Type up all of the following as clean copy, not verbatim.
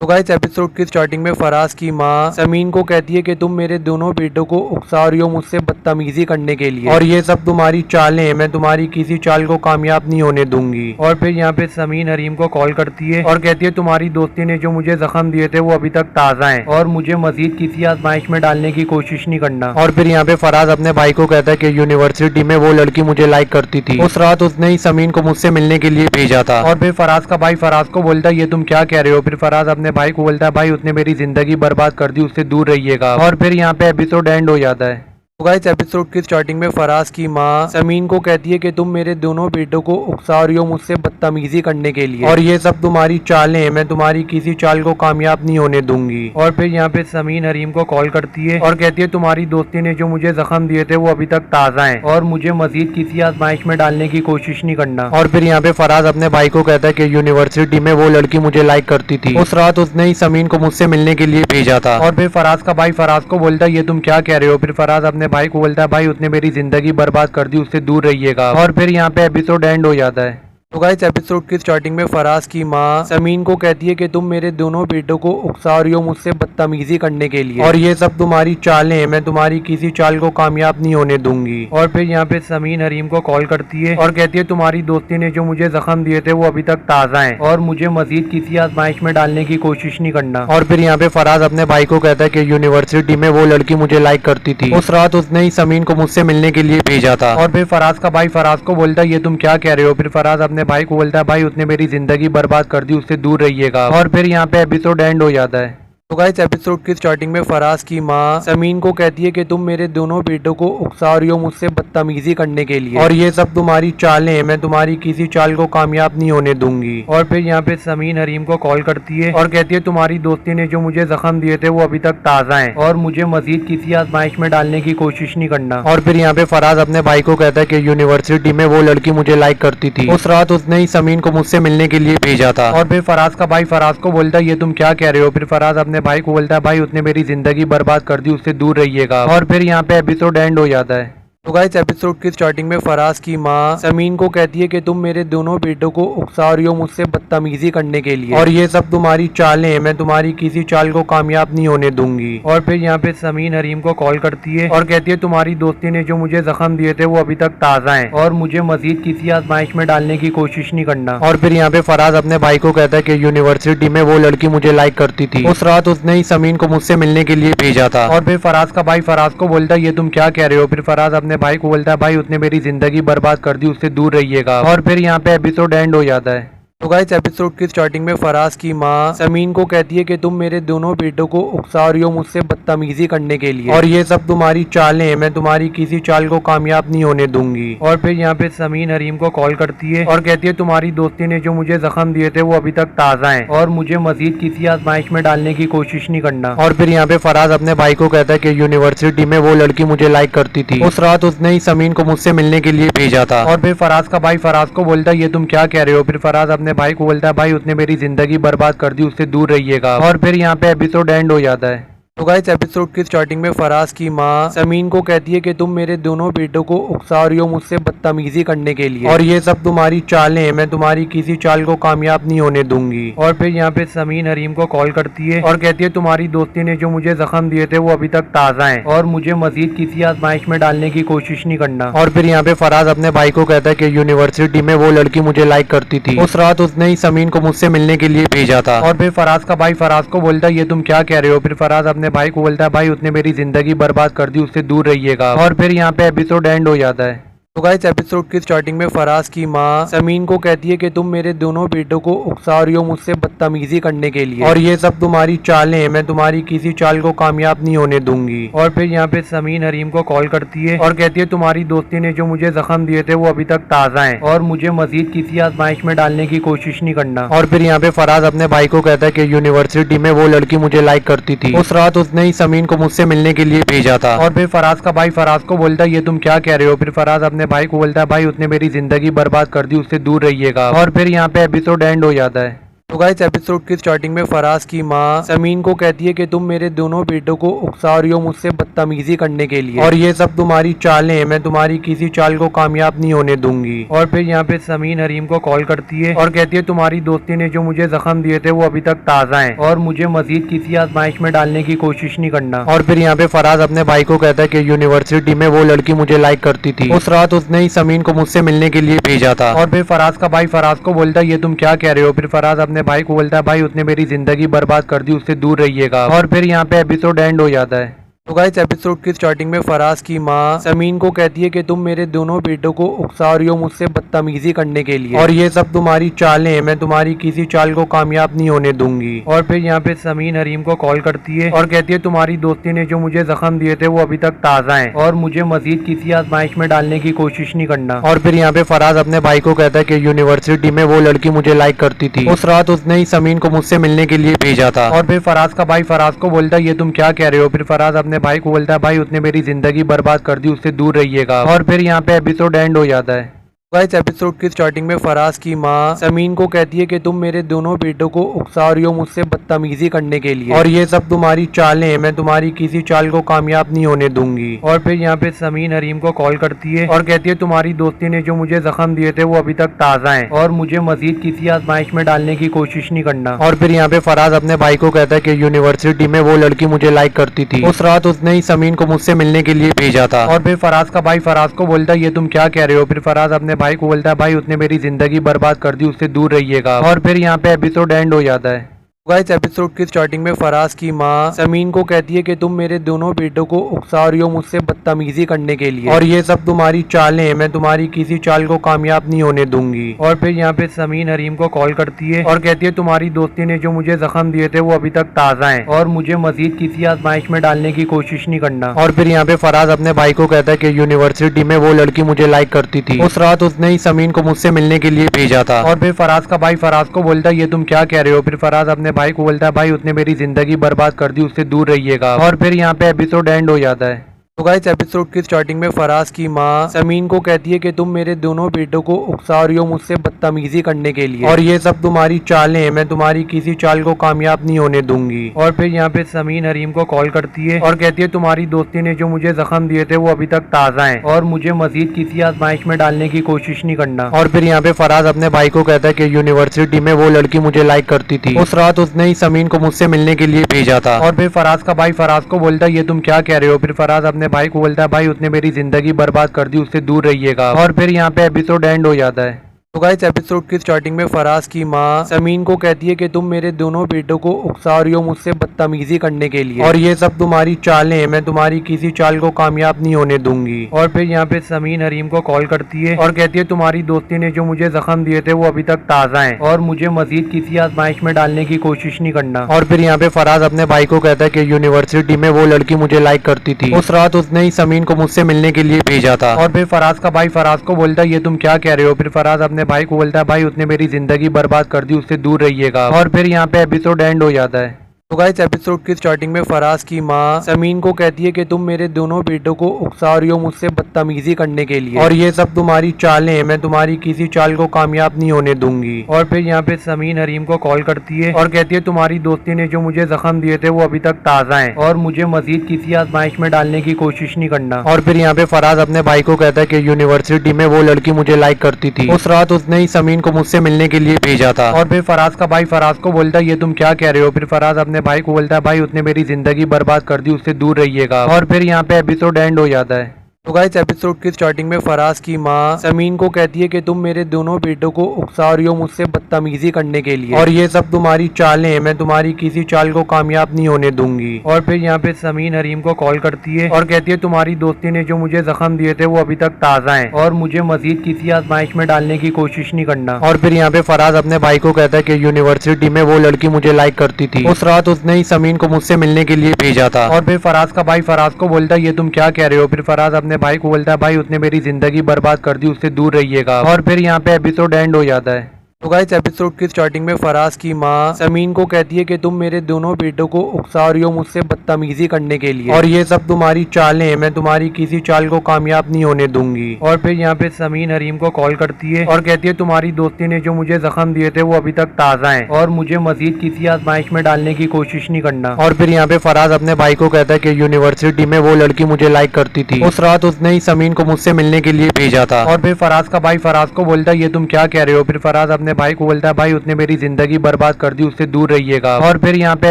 तो guys episode की starting में फराज की माँ समीन को कहती है कि तुम मेरे दोनों बेटों को उकसा रही हो मुझसे बदतमीजी करने के लिए, और ये सब तुम्हारी चालें हैं, मैं तुम्हारी किसी चाल को कामयाब नहीं होने दूंगी। और फिर यहाँ पे समीन हरीम को कॉल करती है और कहती है तुम्हारी दोस्ती ने जो मुझे जख्म दिए थे वो अभी तक ताज़ा हैं और मुझे मजीद किसी आजमाइश में डालने की कोशिश नहीं करना। और फिर यहाँ पे फराज अपने भाई को कहता है कि यूनिवर्सिटी में वो लड़की मुझे लाइक करती थी, उस रात उसने ही समीन को मुझसे मिलने के लिए भेजा था। और फिर फराज का भाई फराज को बोलता है ये तुम क्या कह रहे हो। फिर फराज अपने भाई को बोलता है भाई उसने मेरी जिंदगी बर्बाद कर दी, उससे दूर रहिएगा। और फिर यहाँ पे एपिसोड एंड हो जाता है। तो गाइस एपिसोड की स्टार्टिंग में फराज की माँ समीन को कहती है कि तुम मेरे दोनों बेटों को उकसा रही हो मुझसे बदतमीजी करने के लिए, और ये सब तुम्हारी चालें हैं, मैं तुम्हारी किसी चाल को कामयाब नहीं होने दूंगी। और फिर यहाँ पे समीन हरीम को कॉल करती है और कहती है तुम्हारी दोस्ती ने जो मुझे जख्म दिए थे वो अभी तक ताज़ा हैं और मुझे मजीद किसी आजमाइश में डालने की कोशिश नहीं करना। और फिर यहाँ पे फराज अपने भाई को कहता है कि यूनिवर्सिटी में वो लड़की मुझे लाइक करती थी, उस रात उसने ही समीन को मुझसे मिलने के लिए भेजा था। और फिर फराज का भाई फराज को बोलता है ये तुम क्या कह रहे हो। फिर फराज अपने भाई को बोलता है भाई उसने मेरी जिंदगी बर्बाद कर दी, उससे दूर रहिएगा। और फिर यहाँ पे एपिसोड एंड हो जाता है। तो गाइस एपिसोड की स्टार्टिंग में फराज की माँ समीन को कहती है कि तुम मेरे दोनों बेटों को उकसा रही हो मुझसे बदतमीजी करने के लिए, और ये सब तुम्हारी चालें हैं, मैं तुम्हारी किसी चाल को कामयाब नहीं होने दूंगी। और फिर यहाँ पे समीन हरीम को कॉल करती है और कहती है तुम्हारी दोस्ती ने जो मुझे जख्म दिए थे वो अभी तक ताज़ा हैं और मुझे मजीद किसी आजमाइश में डालने की कोशिश नहीं करना। और फिर यहाँ पे फराज अपने भाई को कहता है कि यूनिवर्सिटी में वो लड़की मुझे लाइक करती थी, उस रात उसने ही समीन को मुझसे मिलने के लिए भेजा था। और फिर फराज का भाई फराज को बोलता है ये तुम क्या कह रहे हो। फिर फराज अपने भाई को बोलता है भाई उसने मेरी जिंदगी बर्बाद कर दी, उससे दूर रहिएगा। और फिर यहाँ पे एपिसोड एंड हो जाता है। तो गाइस एपिसोड की स्टार्टिंग में फराज की माँ समीन को कहती है कि तुम मेरे दोनों बेटों को उकसा रही हो मुझसे बदतमीजी करने के लिए, और ये सब तुम्हारी चालें हैं, मैं तुम्हारी किसी चाल को कामयाब नहीं होने दूंगी। और फिर यहाँ पे समीन हरीम को कॉल करती है और कहती है तुम्हारी दोस्ती ने जो मुझे जख्म दिए थे वो अभी तक ताज़ा हैं और मुझे मजीद किसी आजमाइश में डालने की कोशिश नहीं करना। और फिर यहाँ पे फराज अपने भाई को कहता है कि यूनिवर्सिटी में वो लड़की मुझे लाइक करती थी, उस रात उसने ही समीन को मुझसे मिलने के लिए भेजा था। और फिर फराज का भाई फराज को बोलता है ये तुम क्या कह रहे हो। फिर फराज अपने भाई को बोलता है भाई उसने मेरी जिंदगी बर्बाद कर दी, उससे दूर रहिएगा। और फिर यहाँ पे एपिसोड एंड हो जाता है। तो गाइस एपिसोड की स्टार्टिंग में फराज की माँ समीन को कहती है कि तुम मेरे दोनों बेटों को उकसा रही हो मुझसे बदतमीजी करने के लिए, और ये सब तुम्हारी चालें हैं, मैं तुम्हारी किसी चाल को कामयाब नहीं होने दूंगी। और फिर यहाँ पे समीन हरीम को कॉल करती है और कहती है तुम्हारी दोस्ती ने जो मुझे जख्म दिए थे वो अभी तक ताज़ा हैं और मुझे मजीद किसी आजमाइश में डालने की कोशिश नहीं करना। और फिर यहाँ पे फराज अपने भाई को कहता है कि यूनिवर्सिटी में वो लड़की मुझे लाइक करती थी, उस रात उसने ही समीन को मुझसे मिलने के लिए भेजा था। और फिर फराज का भाई फराज को बोलता है ये तुम क्या कह रहे हो। फिर फराज अपने भाई को बोलता है भाई उसने मेरी जिंदगी बर्बाद कर दी, उससे दूर रहिएगा। और फिर यहाँ पे एपिसोड एंड हो जाता है। तो गाइस एपिसोड की स्टार्टिंग में फराज की माँ समीन को कहती है कि तुम मेरे दोनों बेटों को उकसा रही हो मुझसे बदतमीजी करने के लिए, और ये सब तुम्हारी चालें हैं, मैं तुम्हारी किसी चाल को कामयाब नहीं होने दूंगी। और फिर यहाँ पे समीन हरीम को कॉल करती है और कहती है तुम्हारी दोस्ती ने जो मुझे जख्म दिए थे वो अभी तक ताज़ा हैं और मुझे मजीद किसी आजमाइश में डालने की कोशिश नहीं करना। और फिर यहाँ पे फराज अपने भाई को कहता है कि यूनिवर्सिटी में वो लड़की मुझे लाइक करती थी, उस रात उसने ही समीन को मुझसे मिलने के लिए भेजा था। और फिर फराज का भाई फराज को बोलता है ये तुम क्या कह रहे हो। फिर फराज अपने भाई को बोलता है भाई उसने मेरी जिंदगी बर्बाद कर दी, उससे दूर रहिएगा। और फिर यहाँ पे एपिसोड एंड हो जाता है। तो गाइस एपिसोड की स्टार्टिंग में फराज की माँ समीन को कहती है कि तुम मेरे दोनों बेटों को उकसा रही हो मुझसे बदतमीजी करने के लिए, और ये सब तुम्हारी चालें हैं, मैं तुम्हारी किसी चाल को कामयाब नहीं होने दूंगी। और फिर यहाँ पे समीन हरीम को कॉल करती है और कहती है तुम्हारी दोस्ती ने जो मुझे जख्म दिए थे वो अभी तक ताज़ा हैं और मुझे मजीद किसी आजमाइश में डालने की कोशिश नहीं करना। और फिर यहाँ पे फराज अपने भाई को कहता है कि यूनिवर्सिटी में वो लड़की मुझे लाइक करती थी, उस रात उसने ही समीन को मुझसे मिलने के लिए भेजा था। और फिर फराज का भाई फराज को बोलता है ये तुम क्या कह रहे हो। फिर फराज अपने भाई को बोलता है भाई उसने मेरी जिंदगी बर्बाद कर दी, उससे दूर रहिएगा। और फिर यहाँ पे एपिसोड एंड हो जाता है। तो गाइस एपिसोड की स्टार्टिंग में फराज की माँ समीन को कहती है कि तुम मेरे दोनों बेटों को उकसा रही हो मुझसे बदतमीजी करने के लिए, और ये सब तुम्हारी चालें हैं, मैं तुम्हारी किसी चाल को कामयाब नहीं होने दूंगी। और फिर यहाँ पे समीन हरीम को कॉल करती है और कहती है तुम्हारी दोस्ती ने जो मुझे जख्म दिए थे वो अभी तक ताज़ा हैं और मुझे मजीद किसी आजमाइश में डालने की कोशिश नहीं करना। और फिर यहाँ पे फराज अपने भाई को कहता है कि यूनिवर्सिटी में वो लड़की मुझे लाइक करती थी, उस रात उसने ही समीन को मुझसे मिलने के लिए भेजा था। और फिर फराज का भाई फराज को बोलता है ये तुम क्या कह रहे हो। फिर फराज अपने भाई को बोलता है भाई उसने मेरी जिंदगी बर्बाद कर दी, उससे दूर रहिएगा। और फिर यहाँ पे एपिसोड एंड हो जाता है। तो गाइस एपिसोड की स्टार्टिंग में फराज की माँ समीन को कहती है कि तुम मेरे दोनों बेटों को उकसा रही हो मुझसे बदतमीजी करने के लिए, और ये सब तुम्हारी चालें हैं, मैं तुम्हारी किसी चाल को कामयाब नहीं होने दूंगी। और फिर यहाँ पे समीन हरीम को कॉल करती है और कहती है तुम्हारी दोस्ती ने जो मुझे जख्म दिए थे वो अभी तक ताज़ा हैं और मुझे मजीद किसी आजमाइश में डालने की कोशिश नहीं करना। और फिर यहाँ पे फराज अपने भाई को कहता है कि यूनिवर्सिटी में वो लड़की मुझे लाइक करती थी, उस रात उसने ही समीन को मुझसे मिलने के लिए भेजा था। और फिर फराज का भाई फराज को बोलता है ये तुम क्या कह रहे हो। फिर फराज अपने भाई को बोलता है भाई उसने मेरी जिंदगी बर्बाद कर दी, उससे दूर रहिएगा। और फिर यहाँ पे एपिसोड एंड हो जाता है। तो गाइस एपिसोड की स्टार्टिंग में फराज की माँ समीन को कहती है कि तुम मेरे दोनों बेटों को उकसा रही हो मुझसे बदतमीजी करने के लिए, और ये सब तुम्हारी चालें हैं, मैं तुम्हारी किसी चाल को कामयाब नहीं होने दूंगी। और फिर यहाँ पे समीन हरीम को कॉल करती है और कहती है तुम्हारी दोस्ती ने जो मुझे जख्म दिए थे वो अभी तक ताज़ा हैं और मुझे मजीद किसी आजमाइश में डालने की कोशिश नहीं करना। और फिर यहाँ पे फराज अपने भाई को कहता है कि यूनिवर्सिटी में वो लड़की मुझे लाइक करती थी, उस रात उसने ही समीन को मुझसे मिलने के लिए भेजा था। और फिर फराज का भाई फराज को बोलता है ये तुम क्या कह रहे हो। फिर फराज अपने भाई को बोलता है भाई उसने मेरी जिंदगी बर्बाद कर दी, उससे दूर रहिएगा। और फिर यहाँ पे एपिसोड एंड हो जाता है। गाइस एपिसोड की स्टार्टिंग में फराज की माँ समीन को कहती है कि तुम मेरे दोनों बेटों को उकसा रही हो मुझसे बदतमीजी करने के लिए, और ये सब तुम्हारी चालें हैं, मैं तुम्हारी किसी चाल को कामयाब नहीं होने दूंगी। और फिर यहाँ पे समीन हरीम को कॉल करती है और कहती है तुम्हारी दोस्ती ने जो मुझे जख्म दिए थे वो अभी तक ताज़ा हैं और मुझे मजीद किसी आजमाइश में डालने की कोशिश नहीं करना। और फिर यहाँ पे फराज अपने भाई को कहता है कि यूनिवर्सिटी में वो लड़की मुझे लाइक करती थी, उस रात उसने ही समीन को मुझसे मिलने के लिए भेजा था। और फिर फराज का भाई फराज को बोलता है ये तुम क्या कह रहे हो। फिर फराज अपने भाई को बोलता है भाई उसने मेरी जिंदगी बर्बाद कर दी, उससे दूर रहिएगा। और फिर यहाँ पे एपिसोड एंड हो जाता है। गाइस एपिसोड की स्टार्टिंग में फराज की माँ समीन को कहती है कि तुम मेरे दोनों बेटों को उकसा रही हो मुझसे बदतमीजी करने के लिए, और ये सब तुम्हारी चालें हैं, मैं तुम्हारी किसी चाल को कामयाब नहीं होने दूंगी। और फिर यहाँ पे समीन हरीम को कॉल करती है और कहती है तुम्हारी दोस्ती ने जो मुझे जख्म दिए थे वो अभी तक ताज़ा हैं और मुझे मजीद किसी आजमाइश में डालने की कोशिश नहीं करना। और फिर यहाँ पे फराज अपने भाई को कहता है कि यूनिवर्सिटी में वो लड़की मुझे लाइक करती थी, उस रात उसने ही समीन को मुझसे मिलने के लिए भेजा था। और फिर फराज का भाई फराज को बोलता है ये तुम क्या कह रहे हो। फिर फराज अपने भाई को बोलता है भाई उसने मेरी जिंदगी बर्बाद कर दी, उससे दूर रहिएगा। और फिर यहाँ पे एपिसोड एंड हो जाता है। तो गाइस एपिसोड की स्टार्टिंग में फराज की माँ समीन को कहती है कि तुम मेरे दोनों बेटों को उकसा रही हो मुझसे बदतमीजी करने के लिए, और ये सब तुम्हारी चालें हैं, मैं तुम्हारी किसी चाल को कामयाब नहीं होने दूंगी। और फिर यहाँ पे समीन हरीम को कॉल करती है और कहती है तुम्हारी दोस्ती ने जो मुझे जख्म दिए थे वो अभी तक ताज़ा हैं और मुझे मजीद किसी आजमाइश में डालने की कोशिश नहीं करना। और फिर यहाँ पे फराज अपने भाई को कहता है कि यूनिवर्सिटी में वो लड़की मुझे लाइक करती थी, उस रात उसने ही समीन को मुझसे मिलने के लिए भेजा था। और फिर फराज का भाई फराज को बोलता है ये तुम क्या कह रहे हो। फिर फराज अपने भाई को बोलता है भाई उसने मेरी जिंदगी बर्बाद कर दी, उससे दूर रहिएगा। और फिर यहाँ पे एपिसोड एंड हो जाता है। तो गाइस एपिसोड की स्टार्टिंग में फराज की माँ समीन को कहती है कि तुम मेरे दोनों बेटों को उकसा रही हो मुझसे बदतमीजी करने के लिए, और ये सब तुम्हारी चालें हैं, मैं तुम्हारी किसी चाल को कामयाब नहीं होने दूंगी। और फिर यहाँ पे समीन हरीम को कॉल करती है और कहती है तुम्हारी दोस्ती ने जो मुझे जख्म दिए थे वो अभी तक ताज़ा हैं और मुझे मजीद किसी आजमाइश में डालने की कोशिश नहीं करना। और फिर यहाँ पे फराज अपने भाई को कहता है कि यूनिवर्सिटी में वो लड़की मुझे लाइक करती थी, उस रात उसने ही समीन को मुझसे मिलने के लिए भेजा था। और फिर फराज का भाई फराज को बोलता है ये तुम क्या कह रहे हो। फिर फराज अपने भाई को बोलता है भाई उसने मेरी जिंदगी बर्बाद कर दी, उससे दूर रहिएगा। और फिर यहाँ पे एपिसोड एंड हो जाता है। तो गाइस एपिसोड की स्टार्टिंग में फराज की माँ समीन को कहती है कि तुम मेरे दोनों बेटों को उकसा रही हो मुझसे बदतमीजी करने के लिए, और ये सब तुम्हारी चालें हैं, मैं तुम्हारी किसी चाल को कामयाब नहीं होने दूंगी। और फिर यहाँ पे समीन हरीम को कॉल करती है और कहती है तुम्हारी दोस्ती ने जो मुझे जख्म दिए थे वो अभी तक ताज़ा हैं और मुझे मजीद किसी आजमाइश में डालने की कोशिश नहीं करना। और फिर यहाँ पे फराज अपने भाई को कहता है कि यूनिवर्सिटी में वो लड़की मुझे लाइक करती थी, उस रात उसने ही समीन को मुझसे मिलने के लिए भेजा था। और फिर फराज का भाई फराज को बोलता है ये तुम क्या कह रहे हो। फिर फराज अपने भाई को बोलता है भाई उसने मेरी जिंदगी बर्बाद कर दी, उससे दूर रहिएगा। और फिर यहाँ पे एपिसोड एंड हो जाता है। तो गाइस एपिसोड की स्टार्टिंग में फराज की माँ समीन को कहती है कि तुम मेरे दोनों बेटों को उकसा रही हो मुझसे बदतमीजी करने के लिए, और ये सब तुम्हारी चालें हैं, मैं तुम्हारी किसी चाल को कामयाब नहीं होने दूंगी। और फिर यहाँ पे समीन हरीम को कॉल करती है और कहती है तुम्हारी दोस्ती ने जो मुझे जख्म दिए थे वो अभी तक ताज़ा हैं और मुझे मजीद किसी आजमाइश में डालने की कोशिश नहीं करना। और फिर यहाँ पे फराज अपने भाई को कहता है कि यूनिवर्सिटी में वो लड़की मुझे लाइक करती थी, उस रात उसने ही समीन को मुझसे मिलने के लिए भेजा था। और फिर फराज का भाई फराज को बोलता है ये तुम क्या कह रहे हो। फिर फराज अपने भाई को बोलता है भाई उसने मेरी जिंदगी बर्बाद कर दी, उससे दूर रहिएगा। और फिर यहाँ पे एपिसोड एंड हो जाता है। तो गाइस एपिसोड की स्टार्टिंग में फराज की माँ समीन को कहती है कि तुम मेरे दोनों बेटों को उकसा रही हो मुझसे बदतमीजी करने के लिए, और ये सब तुम्हारी चालें हैं, मैं तुम्हारी किसी चाल को कामयाब नहीं होने दूंगी। और फिर यहाँ पे समीन हरीम को कॉल करती है और कहती है तुम्हारी दोस्ती ने जो मुझे जख्म दिए थे वो अभी तक ताज़ा हैं और मुझे मजीद किसी आजमाइश में डालने की कोशिश नहीं करना। और फिर यहाँ पे फराज अपने भाई को कहता है कि यूनिवर्सिटी में वो लड़की मुझे लाइक करती थी, उस रात उसने ही समीन को मुझसे मिलने के लिए भेजा था। और फिर फराज का भाई फराज को बोलता है ये तुम क्या कह रहे हो। फिर फराज अपने भाई को बोलता है भाई उसने मेरी जिंदगी बर्बाद कर दी, उससे दूर रहिएगा। और फिर यहाँ पे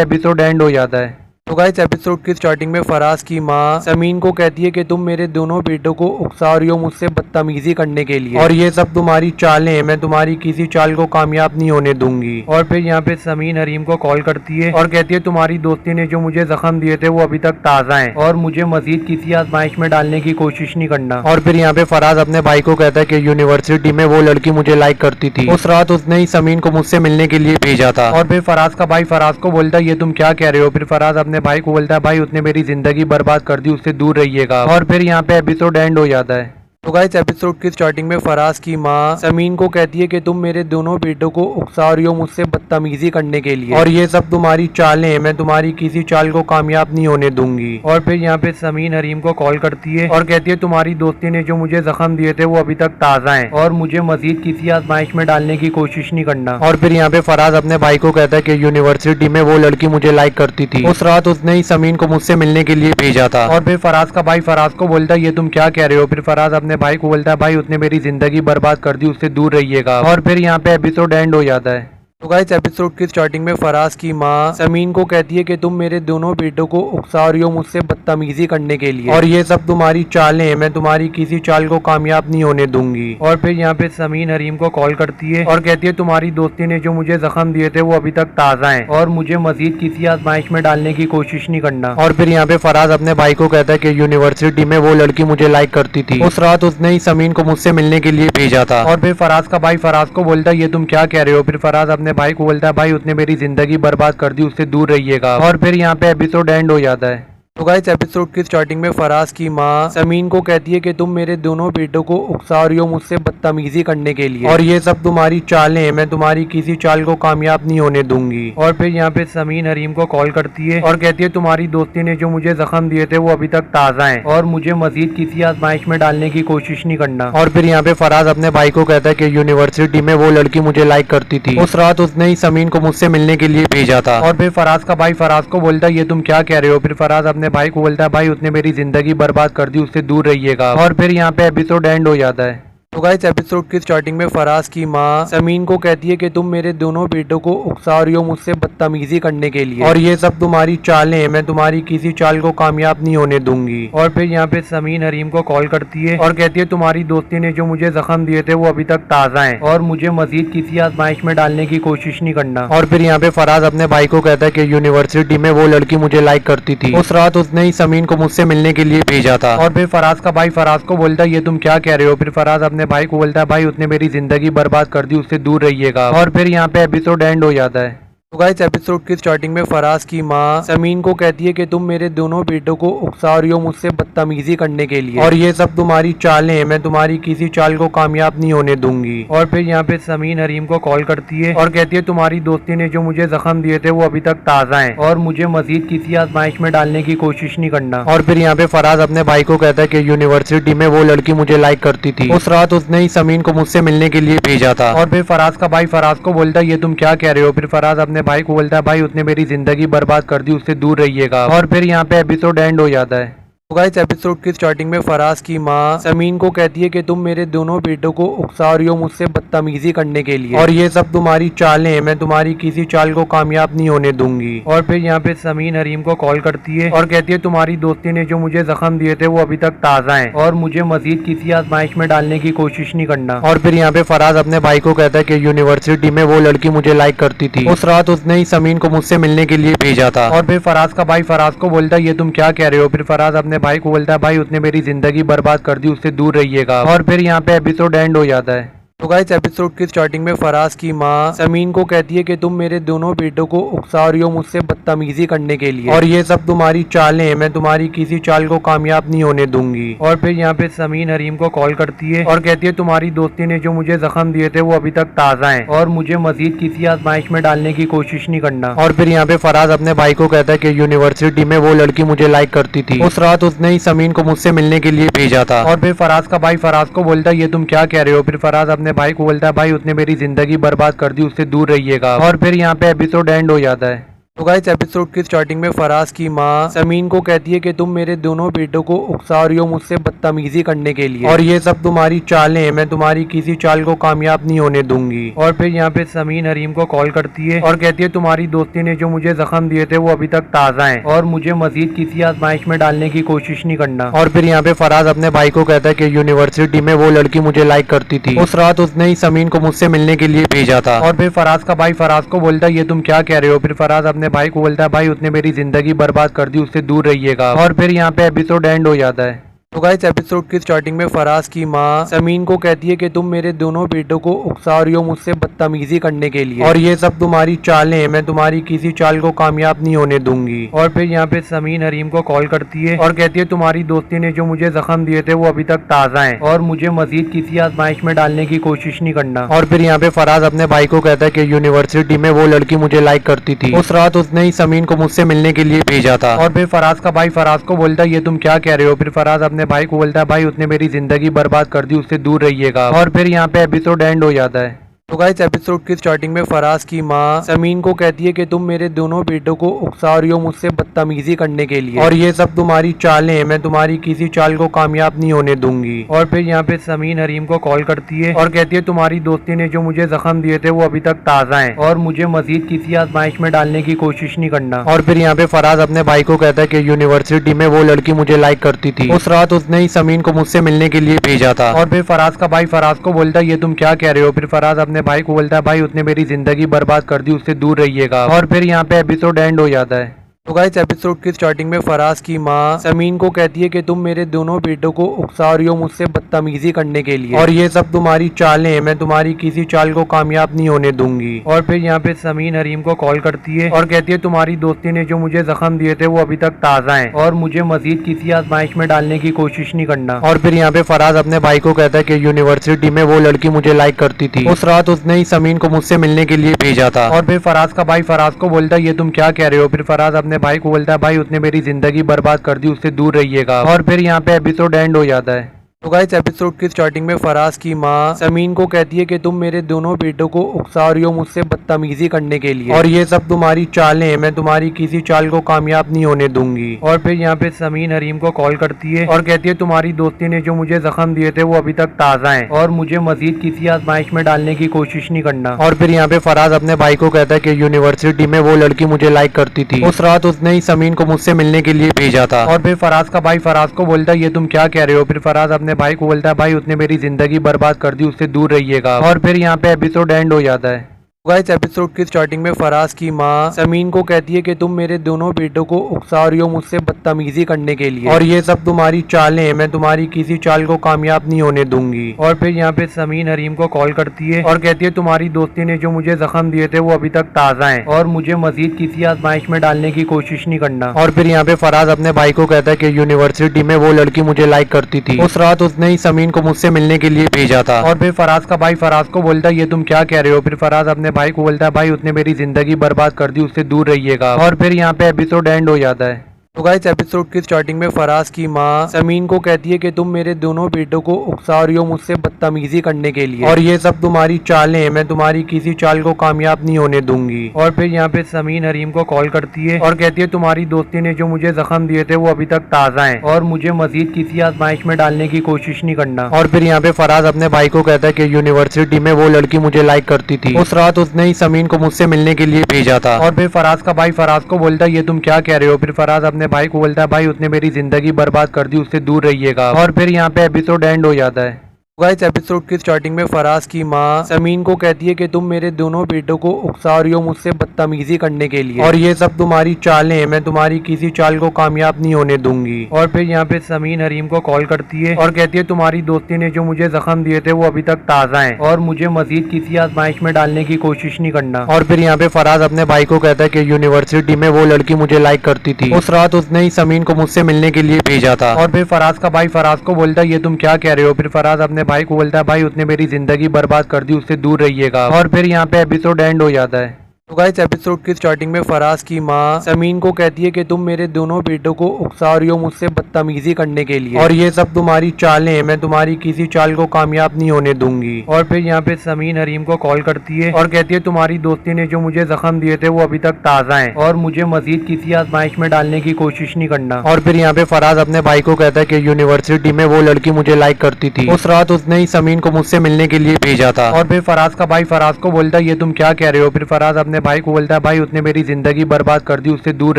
एपिसोड एंड हो जाता है। तो गाइस एपिसोड की स्टार्टिंग में फराज की माँ समीन को कहती है कि तुम मेरे दोनों बेटों को उकसा रही हो मुझसे बदतमीजी करने के लिए, और ये सब तुम्हारी चालें हैं, मैं तुम्हारी किसी चाल को कामयाब नहीं होने दूंगी। और फिर यहाँ पे समीन हरीम को कॉल करती है और कहती है तुम्हारी दोस्ती ने जो मुझे जख्म दिए थे वो अभी तक ताज़ा हैं और मुझे मजीद किसी आजमाइश में डालने की कोशिश नहीं करना। और फिर यहाँ पे फराज अपने भाई को कहता है कि यूनिवर्सिटी में वो लड़की मुझे लाइक करती थी, उस रात उसने ही समीन को मुझसे मिलने के लिए भेजा था। और फिर फराज का भाई फराज को बोलता है ये तुम क्या कह रहे हो। फिर फराज अपने भाई को बोलता है भाई उसने मेरी जिंदगी बर्बाद कर दी, उससे दूर रहिएगा। और फिर यहाँ पे एपिसोड एंड हो जाता है। तो गाइस एपिसोड की स्टार्टिंग में फराज की माँ समीन को कहती है कि तुम मेरे दोनों बेटों को उकसा रही हो मुझसे बदतमीजी करने के लिए, और ये सब तुम्हारी चालें हैं, मैं तुम्हारी किसी चाल को कामयाब नहीं होने दूंगी। और फिर यहाँ पे समीन हरीम को कॉल करती है और कहती है तुम्हारी दोस्ती ने जो मुझे जख्म दिए थे वो अभी तक ताज़ा हैं और मुझे मजीद किसी आजमाइश में डालने की कोशिश नहीं करना। और फिर यहाँ पे फराज अपने भाई को कहता है कि यूनिवर्सिटी में वो लड़की मुझे लाइक करती थी, उस रात उसने ही समीन को मुझसे मिलने के लिए भेजा था। और फिर फराज का भाई फराज को बोलता है ये तुम क्या कह रहे हो। फिर फराज अपने भाई को बोलता है भाई उसने मेरी जिंदगी बर्बाद कर दी, उससे दूर रहिएगा। और फिर यहाँ पे एपिसोड एंड हो जाता है। तो गाइस एपिसोड की स्टार्टिंग में फराज की माँ समीन को कहती है कि तुम मेरे दोनों बेटों को उकसा रही हो मुझसे बदतमीजी करने के लिए, और ये सब तुम्हारी चालें हैं, मैं तुम्हारी किसी चाल को कामयाब नहीं होने दूंगी। और फिर यहाँ पे समीन हरीम को कॉल करती है और कहती है तुम्हारी दोस्ती ने जो मुझे जख्म दिए थे वो अभी तक ताज़ा हैं और मुझे मजीद किसी आजमाइश में डालने की कोशिश नहीं करना। और फिर यहाँ पे फराज अपने भाई को कहता है कि यूनिवर्सिटी में वो लड़की मुझे लाइक करती थी, उस रात उसने ही समीन को मुझसे मिलने के लिए भेजा था। और फिर फराज का भाई फराज को बोलता है ये तुम क्या कह रहे हो। फिर फराज अपने भाई को बोलता है भाई उसने मेरी जिंदगी बर्बाद कर दी, उससे दूर रहिएगा। और फिर यहाँ पे एपिसोड एंड हो जाता है। तो गाइस एपिसोड की स्टार्टिंग में फराज की माँ समीन को कहती है कि तुम मेरे दोनों बेटों को उकसा रही हो मुझसे बदतमीजी करने के लिए, और ये सब तुम्हारी चालें हैं, मैं तुम्हारी किसी चाल को कामयाब नहीं होने दूंगी। और फिर यहाँ पे समीन हरीम को कॉल करती है और कहती है तुम्हारी दोस्ती ने जो मुझे जख्म दिए थे वो अभी तक ताज़ा हैं और मुझे मजीद किसी आजमाइश में डालने की कोशिश नहीं करना। और फिर यहाँ पे फराज अपने भाई को कहता है कि यूनिवर्सिटी में वो लड़की मुझे लाइक करती थी, उस रात उसने ही समीन को मुझसे मिलने के लिए भेजा था। और फिर फराज का भाई फराज को बोलता है ये तुम क्या कह रहे हो। फिर फराज अपने भाई को बोलता है भाई उसने मेरी जिंदगी बर्बाद कर दी, उससे दूर रहिएगा। और फिर यहाँ पे एपिसोड एंड हो जाता है। तो गाइस एपिसोड की स्टार्टिंग में फराज की माँ समीन को कहती है कि तुम मेरे दोनों बेटों को उकसा रही हो मुझसे बदतमीजी करने के लिए, और ये सब तुम्हारी चालें हैं, मैं तुम्हारी किसी चाल को कामयाब नहीं होने दूंगी। और फिर यहाँ पे समीन हरीम को कॉल करती है और कहती है तुम्हारी दोस्ती ने जो मुझे जख्म दिए थे वो अभी तक ताज़ा हैं और मुझे मजीद किसी आजमाइश में डालने की कोशिश नहीं करना। और फिर यहाँ पे फराज अपने भाई को कहता है कि यूनिवर्सिटी में वो लड़की मुझे लाइक करती थी, उस रात उसने ही समीन को मुझसे मिलने के लिए भेजा था। और फिर फराज का भाई फराज को बोलता है ये तुम क्या कह रहे हो। फिर फराज अपने भाई को बोलता है भाई उसने मेरी जिंदगी बर्बाद कर दी, उससे दूर रहिएगा। और फिर यहाँ पे एपिसोड एंड हो जाता है। तो गाइस एपिसोड की स्टार्टिंग में फराज की माँ समीन को कहती है कि तुम मेरे दोनों बेटों को उकसा रही हो मुझसे बदतमीजी करने के लिए, और ये सब तुम्हारी चालें हैं, मैं तुम्हारी किसी चाल को कामयाब नहीं होने दूंगी। और फिर यहाँ पे समीन हरीम को कॉल करती है और कहती है तुम्हारी दोस्ती ने जो मुझे जख्म दिए थे वो अभी तक ताज़ा हैं और मुझे मजीद किसी आजमाइश में डालने की कोशिश नहीं करना। और फिर यहाँ पे फराज अपने भाई को कहता है कि यूनिवर्सिटी में वो लड़की मुझे लाइक करती थी, उस रात उसने ही समीन को मुझसे मिलने के लिए भेजा था। और फिर फराज का भाई फराज को बोलता है ये तुम क्या कह रहे हो। फिर फराज अपने भाई को बोलता है भाई उसने मेरी जिंदगी बर्बाद कर दी, उससे दूर रहिएगा। और फिर यहाँ पे एपिसोड एंड हो जाता है। तो गाइस एपिसोड की स्टार्टिंग में फराज की माँ समीन को कहती है कि तुम मेरे दोनों बेटों को उकसा रही हो मुझसे बदतमीजी करने के लिए, और ये सब तुम्हारी चालें हैं, मैं तुम्हारी किसी चाल को कामयाब नहीं होने दूंगी। और फिर यहाँ पे समीन हरीम को कॉल करती है और कहती है तुम्हारी दोस्ती ने जो मुझे जख्म दिए थे वो अभी तक ताज़ा हैं और मुझे मजीद किसी आजमाइश में डालने की कोशिश नहीं करना। और फिर यहाँ पे फराज अपने भाई को कहता है कि यूनिवर्सिटी में वो लड़की मुझे लाइक करती थी, उस रात उसने ही समीन को मुझसे मिलने के लिए भेजा था। और फिर फराज का भाई फराज को बोलता है ये तुम क्या कह रहे हो। फिर फराज अपने भाई को बोलता है भाई उसने मेरी जिंदगी बर्बाद कर दी, उससे दूर रहिएगा। और फिर यहाँ पे एपिसोड एंड हो जाता है। तो गाइस एपिसोड की स्टार्टिंग में फराज की माँ समीन को कहती है कि तुम मेरे दोनों बेटों को उकसा रही हो मुझसे बदतमीजी करने के लिए और ये सब तुम्हारी चालें हैं, मैं तुम्हारी किसी चाल को कामयाब नहीं होने दूंगी। और फिर यहाँ पे समीन हरीम को कॉल करती है और कहती है तुम्हारी दोस्ती ने जो मुझे जख्म दिए थे वो अभी तक ताज़ा हैं और मुझे मजीद किसी आजमाइश में डालने की कोशिश नहीं करना। और फिर यहाँ पे फराज अपने भाई को कहता है कि यूनिवर्सिटी में वो लड़की मुझे लाइक करती थी, उस रात उसने ही समीन को मुझसे मिलने के लिए भेजा था। और फिर फराज का भाई फराज को बोलता है ये तुम क्या कह रहे हो। फिर फराज अपने भाई को बोलता है भाई उसने मेरी जिंदगी बर्बाद कर दी, उससे दूर रहिएगा। और फिर यहाँ पे एपिसोड एंड हो जाता है। तो गाइस एपिसोड की स्टार्टिंग में फराज की माँ समीन को कहती है कि तुम मेरे दोनों बेटों को उकसा रही हो मुझसे बदतमीजी करने के लिए और ये सब तुम्हारी चालें हैं, मैं तुम्हारी किसी चाल को कामयाब नहीं होने दूंगी। और फिर यहाँ पे समीन हरीम को कॉल करती है और कहती है तुम्हारी दोस्ती ने जो मुझे जख्म दिए थे वो अभी तक ताज़ा हैं और मुझे मजीद किसी आजमाइश में डालने की कोशिश नहीं करना। और फिर यहाँ पे फराज अपने भाई को कहता है कि यूनिवर्सिटी में वो लड़की मुझे लाइक करती थी, उस रात उसने ही समीन को मुझसे मिलने के लिए भेजा था। और फिर फराज का भाई फराज को बोलता है ये तुम क्या कह रहे हो। फिर फराज अपने भाई को बोलता है भाई उसने मेरी जिंदगी बर्बाद कर दी, उससे दूर रहिएगा। और फिर यहाँ पे एपिसोड एंड हो जाता है। तो गाइस एपिसोड की स्टार्टिंग में फराज की माँ समीन को कहती है कि तुम मेरे दोनों बेटों को उकसा रही हो मुझसे बदतमीजी करने के लिए और ये सब तुम्हारी चालें हैं, मैं तुम्हारी किसी चाल को कामयाब नहीं होने दूंगी। और फिर यहाँ पे समीन हरीम को कॉल करती है और कहती है तुम्हारी दोस्ती ने जो मुझे जख्म दिए थे वो अभी तक ताज़ा हैं और मुझे मजीद किसी आजमाइश में डालने की कोशिश नहीं करना। और फिर यहाँ पे फराज अपने भाई को कहता है कि यूनिवर्सिटी में वो लड़की मुझे लाइक करती थी, उस रात उसने ही समीन को मुझसे मिलने के लिए भेजा था। और फिर फराज का भाई फराज को बोलता है ये तुम क्या कह रहे हो। फिर फराज अपने भाई को बोलता है भाई उसने मेरी जिंदगी बर्बाद कर दी, उससे दूर रहिएगा। और फिर यहाँ पे एपिसोड एंड हो जाता है। तो गाइस एपिसोड की स्टार्टिंग में फराज की माँ समीन को कहती है कि तुम मेरे दोनों बेटों को उकसा रही हो मुझसे बदतमीजी करने के लिए और ये सब तुम्हारी चालें हैं, मैं तुम्हारी किसी चाल को कामयाब नहीं होने दूंगी। और फिर यहाँ पे समीन हरीम को कॉल करती है और कहती है तुम्हारी दोस्ती ने जो मुझे जख्म दिए थे वो अभी तक ताज़ा हैं और मुझे मजीद किसी आजमाइश में डालने की कोशिश नहीं करना। और फिर यहाँ पे फराज अपने भाई को कहता है कि यूनिवर्सिटी में वो लड़की मुझे लाइक करती थी, उस रात उसने ही समीन को मुझसे मिलने के लिए भेजा था। और फिर फराज का भाई फराज को बोलता है ये तुम क्या कह रहे हो। फिर फराज अपने भाई को बोलता है भाई उसने मेरी जिंदगी बर्बाद कर दी, उससे दूर रहिएगा। और फिर यहाँ पे एपिसोड एंड हो जाता है। तो गाइस एपिसोड की स्टार्टिंग में फराज की माँ समीन को कहती है कि तुम मेरे दोनों बेटों को उकसा रही हो मुझसे बदतमीजी करने के लिए और ये सब तुम्हारी चालें हैं, मैं तुम्हारी किसी चाल को कामयाब नहीं होने दूंगी। और फिर यहाँ पे समीन हरीम को कॉल करती है और कहती है तुम्हारी दोस्ती ने जो मुझे जख्म दिए थे वो अभी तक ताज़ा हैं और मुझे मजीद किसी आजमाइश में डालने की कोशिश नहीं करना। और फिर यहाँ पे फराज अपने भाई को कहता है कि यूनिवर्सिटी में वो लड़की मुझे लाइक करती थी, उस रात उसने ही समीन को मुझसे मिलने के लिए भेजा था। और फिर फराज का भाई फराज को बोलता है ये तुम क्या कह रहे हो। फिर फराज अपने भाई को बोलता है भाई उसने मेरी जिंदगी बर्बाद कर दी, उससे दूर रहिएगा। और फिर यहाँ पे एपिसोड एंड हो जाता है। तो गाइस एपिसोड की स्टार्टिंग में फराज की माँ समीन को कहती है कि तुम मेरे दोनों बेटों को उकसा रही हो मुझसे बदतमीजी करने के लिए और ये सब तुम्हारी चालें हैं, मैं तुम्हारी किसी चाल को कामयाब नहीं होने दूंगी। और फिर यहाँ पे समीन हरीम को कॉल करती है और कहती है तुम्हारी दोस्ती ने जो मुझे जख्म दिए थे वो अभी तक ताज़ा हैं और मुझे मजीद किसी आजमाइश में डालने की कोशिश नहीं करना। और फिर यहाँ पे फराज अपने भाई को कहता है कि यूनिवर्सिटी में वो लड़की मुझे लाइक करती थी, उस रात उसने ही समीन को मुझसे मिलने के लिए भेजा था। और फिर फराज का भाई फराज को बोलता है ये तुम क्या कह रहे हो। फिर फराज अपने भाई को बोलता है भाई उसने मेरी जिंदगी बर्बाद कर दी, उससे दूर रहिएगा। और फिर यहाँ पे एपिसोड एंड हो जाता है। गाइस एपिसोड की स्टार्टिंग में फराज की माँ समीन को कहती है कि तुम मेरे दोनों बेटों को उकसा रही हो मुझसे बदतमीजी करने के लिए और ये सब तुम्हारी चालें हैं, मैं तुम्हारी किसी चाल को कामयाब नहीं होने दूंगी। और फिर यहाँ पे समीन हरीम को कॉल करती है और कहती है तुम्हारी दोस्ती ने जो मुझे जख्म दिए थे वो अभी तक ताज़ा हैं और मुझे मजीद किसी आजमाइश में डालने की कोशिश नहीं करना। और फिर यहाँ पे फराज अपने भाई को कहता है कि यूनिवर्सिटी में वो लड़की मुझे लाइक करती थी, उस रात उसने ही समीन को मुझसे मिलने के लिए भेजा था। और फिर फराज का भाई फराज को बोलता है ये तुम क्या कह रहे हो। फिर फराज अपने भाई को बोलता है भाई उसने मेरी जिंदगी बर्बाद कर दी, उससे दूर रहिएगा। और फिर यहाँ पे एपिसोड एंड हो जाता है। तो गाइस एपिसोड की स्टार्टिंग में फराज की माँ समीन को कहती है कि तुम मेरे दोनों बेटों को उकसा रही हो मुझसे बदतमीजी करने के लिए और ये सब तुम्हारी चालें हैं, मैं तुम्हारी किसी चाल को कामयाब नहीं होने दूंगी। और फिर यहाँ पे समीन हरीम को कॉल करती है और कहती है तुम्हारी दोस्ती ने जो मुझे जख्म दिए थे वो अभी तक ताज़ा हैं और मुझे मजीद किसी आजमाइश में डालने की कोशिश नहीं करना। और फिर यहाँ पे फराज अपने भाई को कहता है कि यूनिवर्सिटी में वो लड़की मुझे लाइक करती थी, उस रात उसने ही समीन को मुझसे मिलने के लिए भेजा था। और फिर फराज का भाई फराज को बोलता है ये तुम क्या कह रहे हो। फिर फराज अपने भाई को बोलता है भाई उसने मेरी जिंदगी बर्बाद कर दी, उससे दूर रहिएगा। और फिर यहाँ पे एपिसोड एंड हो जाता है। गाइस एपिसोड की स्टार्टिंग में फराज की माँ समीन को कहती है कि तुम मेरे दोनों बेटों को उकसा रही हो मुझसे बदतमीजी करने के लिए, और ये सब तुम्हारी चालें हैं, मैं तुम्हारी किसी चाल को कामयाब नहीं होने दूंगी। और फिर यहाँ पे समीन हरीम को कॉल करती है और कहती है तुम्हारी दोस्ती ने जो मुझे जख्म दिए थे वो अभी तक ताज़ा हैं और मुझे मजीद किसी आजमाइश में डालने की कोशिश नहीं करना। और फिर यहाँ पे फराज अपने भाई को कहता है कि यूनिवर्सिटी में वो लड़की मुझे लाइक करती थी, उस रात उसने ही समीन को मुझसे मिलने के लिए भेजा था। और फिर फराज का भाई फराज को बोलता है ये तुम क्या कह रहे हो। फिर फराज अपने भाई को बोलता है भाई उसने मेरी जिंदगी बर्बाद कर दी, उससे दूर रहिएगा। और फिर यहाँ पे एपिसोड एंड हो जाता है। तो गाइस एपिसोड की स्टार्टिंग में फराज की माँ समीन को कहती है कि तुम मेरे दोनों बेटों को उकसा रही हो मुझसे बदतमीजी करने के लिए, और ये सब तुम्हारी चालें हैं, मैं तुम्हारी किसी चाल को कामयाब नहीं होने दूंगी। और फिर यहाँ पे समीन हरीम को कॉल करती है और कहती है तुम्हारी दोस्ती ने जो मुझे जख्म दिए थे वो अभी तक ताज़ा हैं और मुझे मजीद किसी आजमाइश में डालने की कोशिश नहीं करना। और फिर यहाँ पे फराज अपने भाई को कहता है कि यूनिवर्सिटी में वो लड़की मुझे लाइक करती थी, उस रात उसने ही समीन को मुझसे मिलने के लिए भेजा था। और फिर फराज का भाई फराज को बोलता है ये तुम क्या कह रहे हो। फिर फराज अपने भाई को बोलता है भाई उसने मेरी जिंदगी बर्बाद कर दी, उससे दूर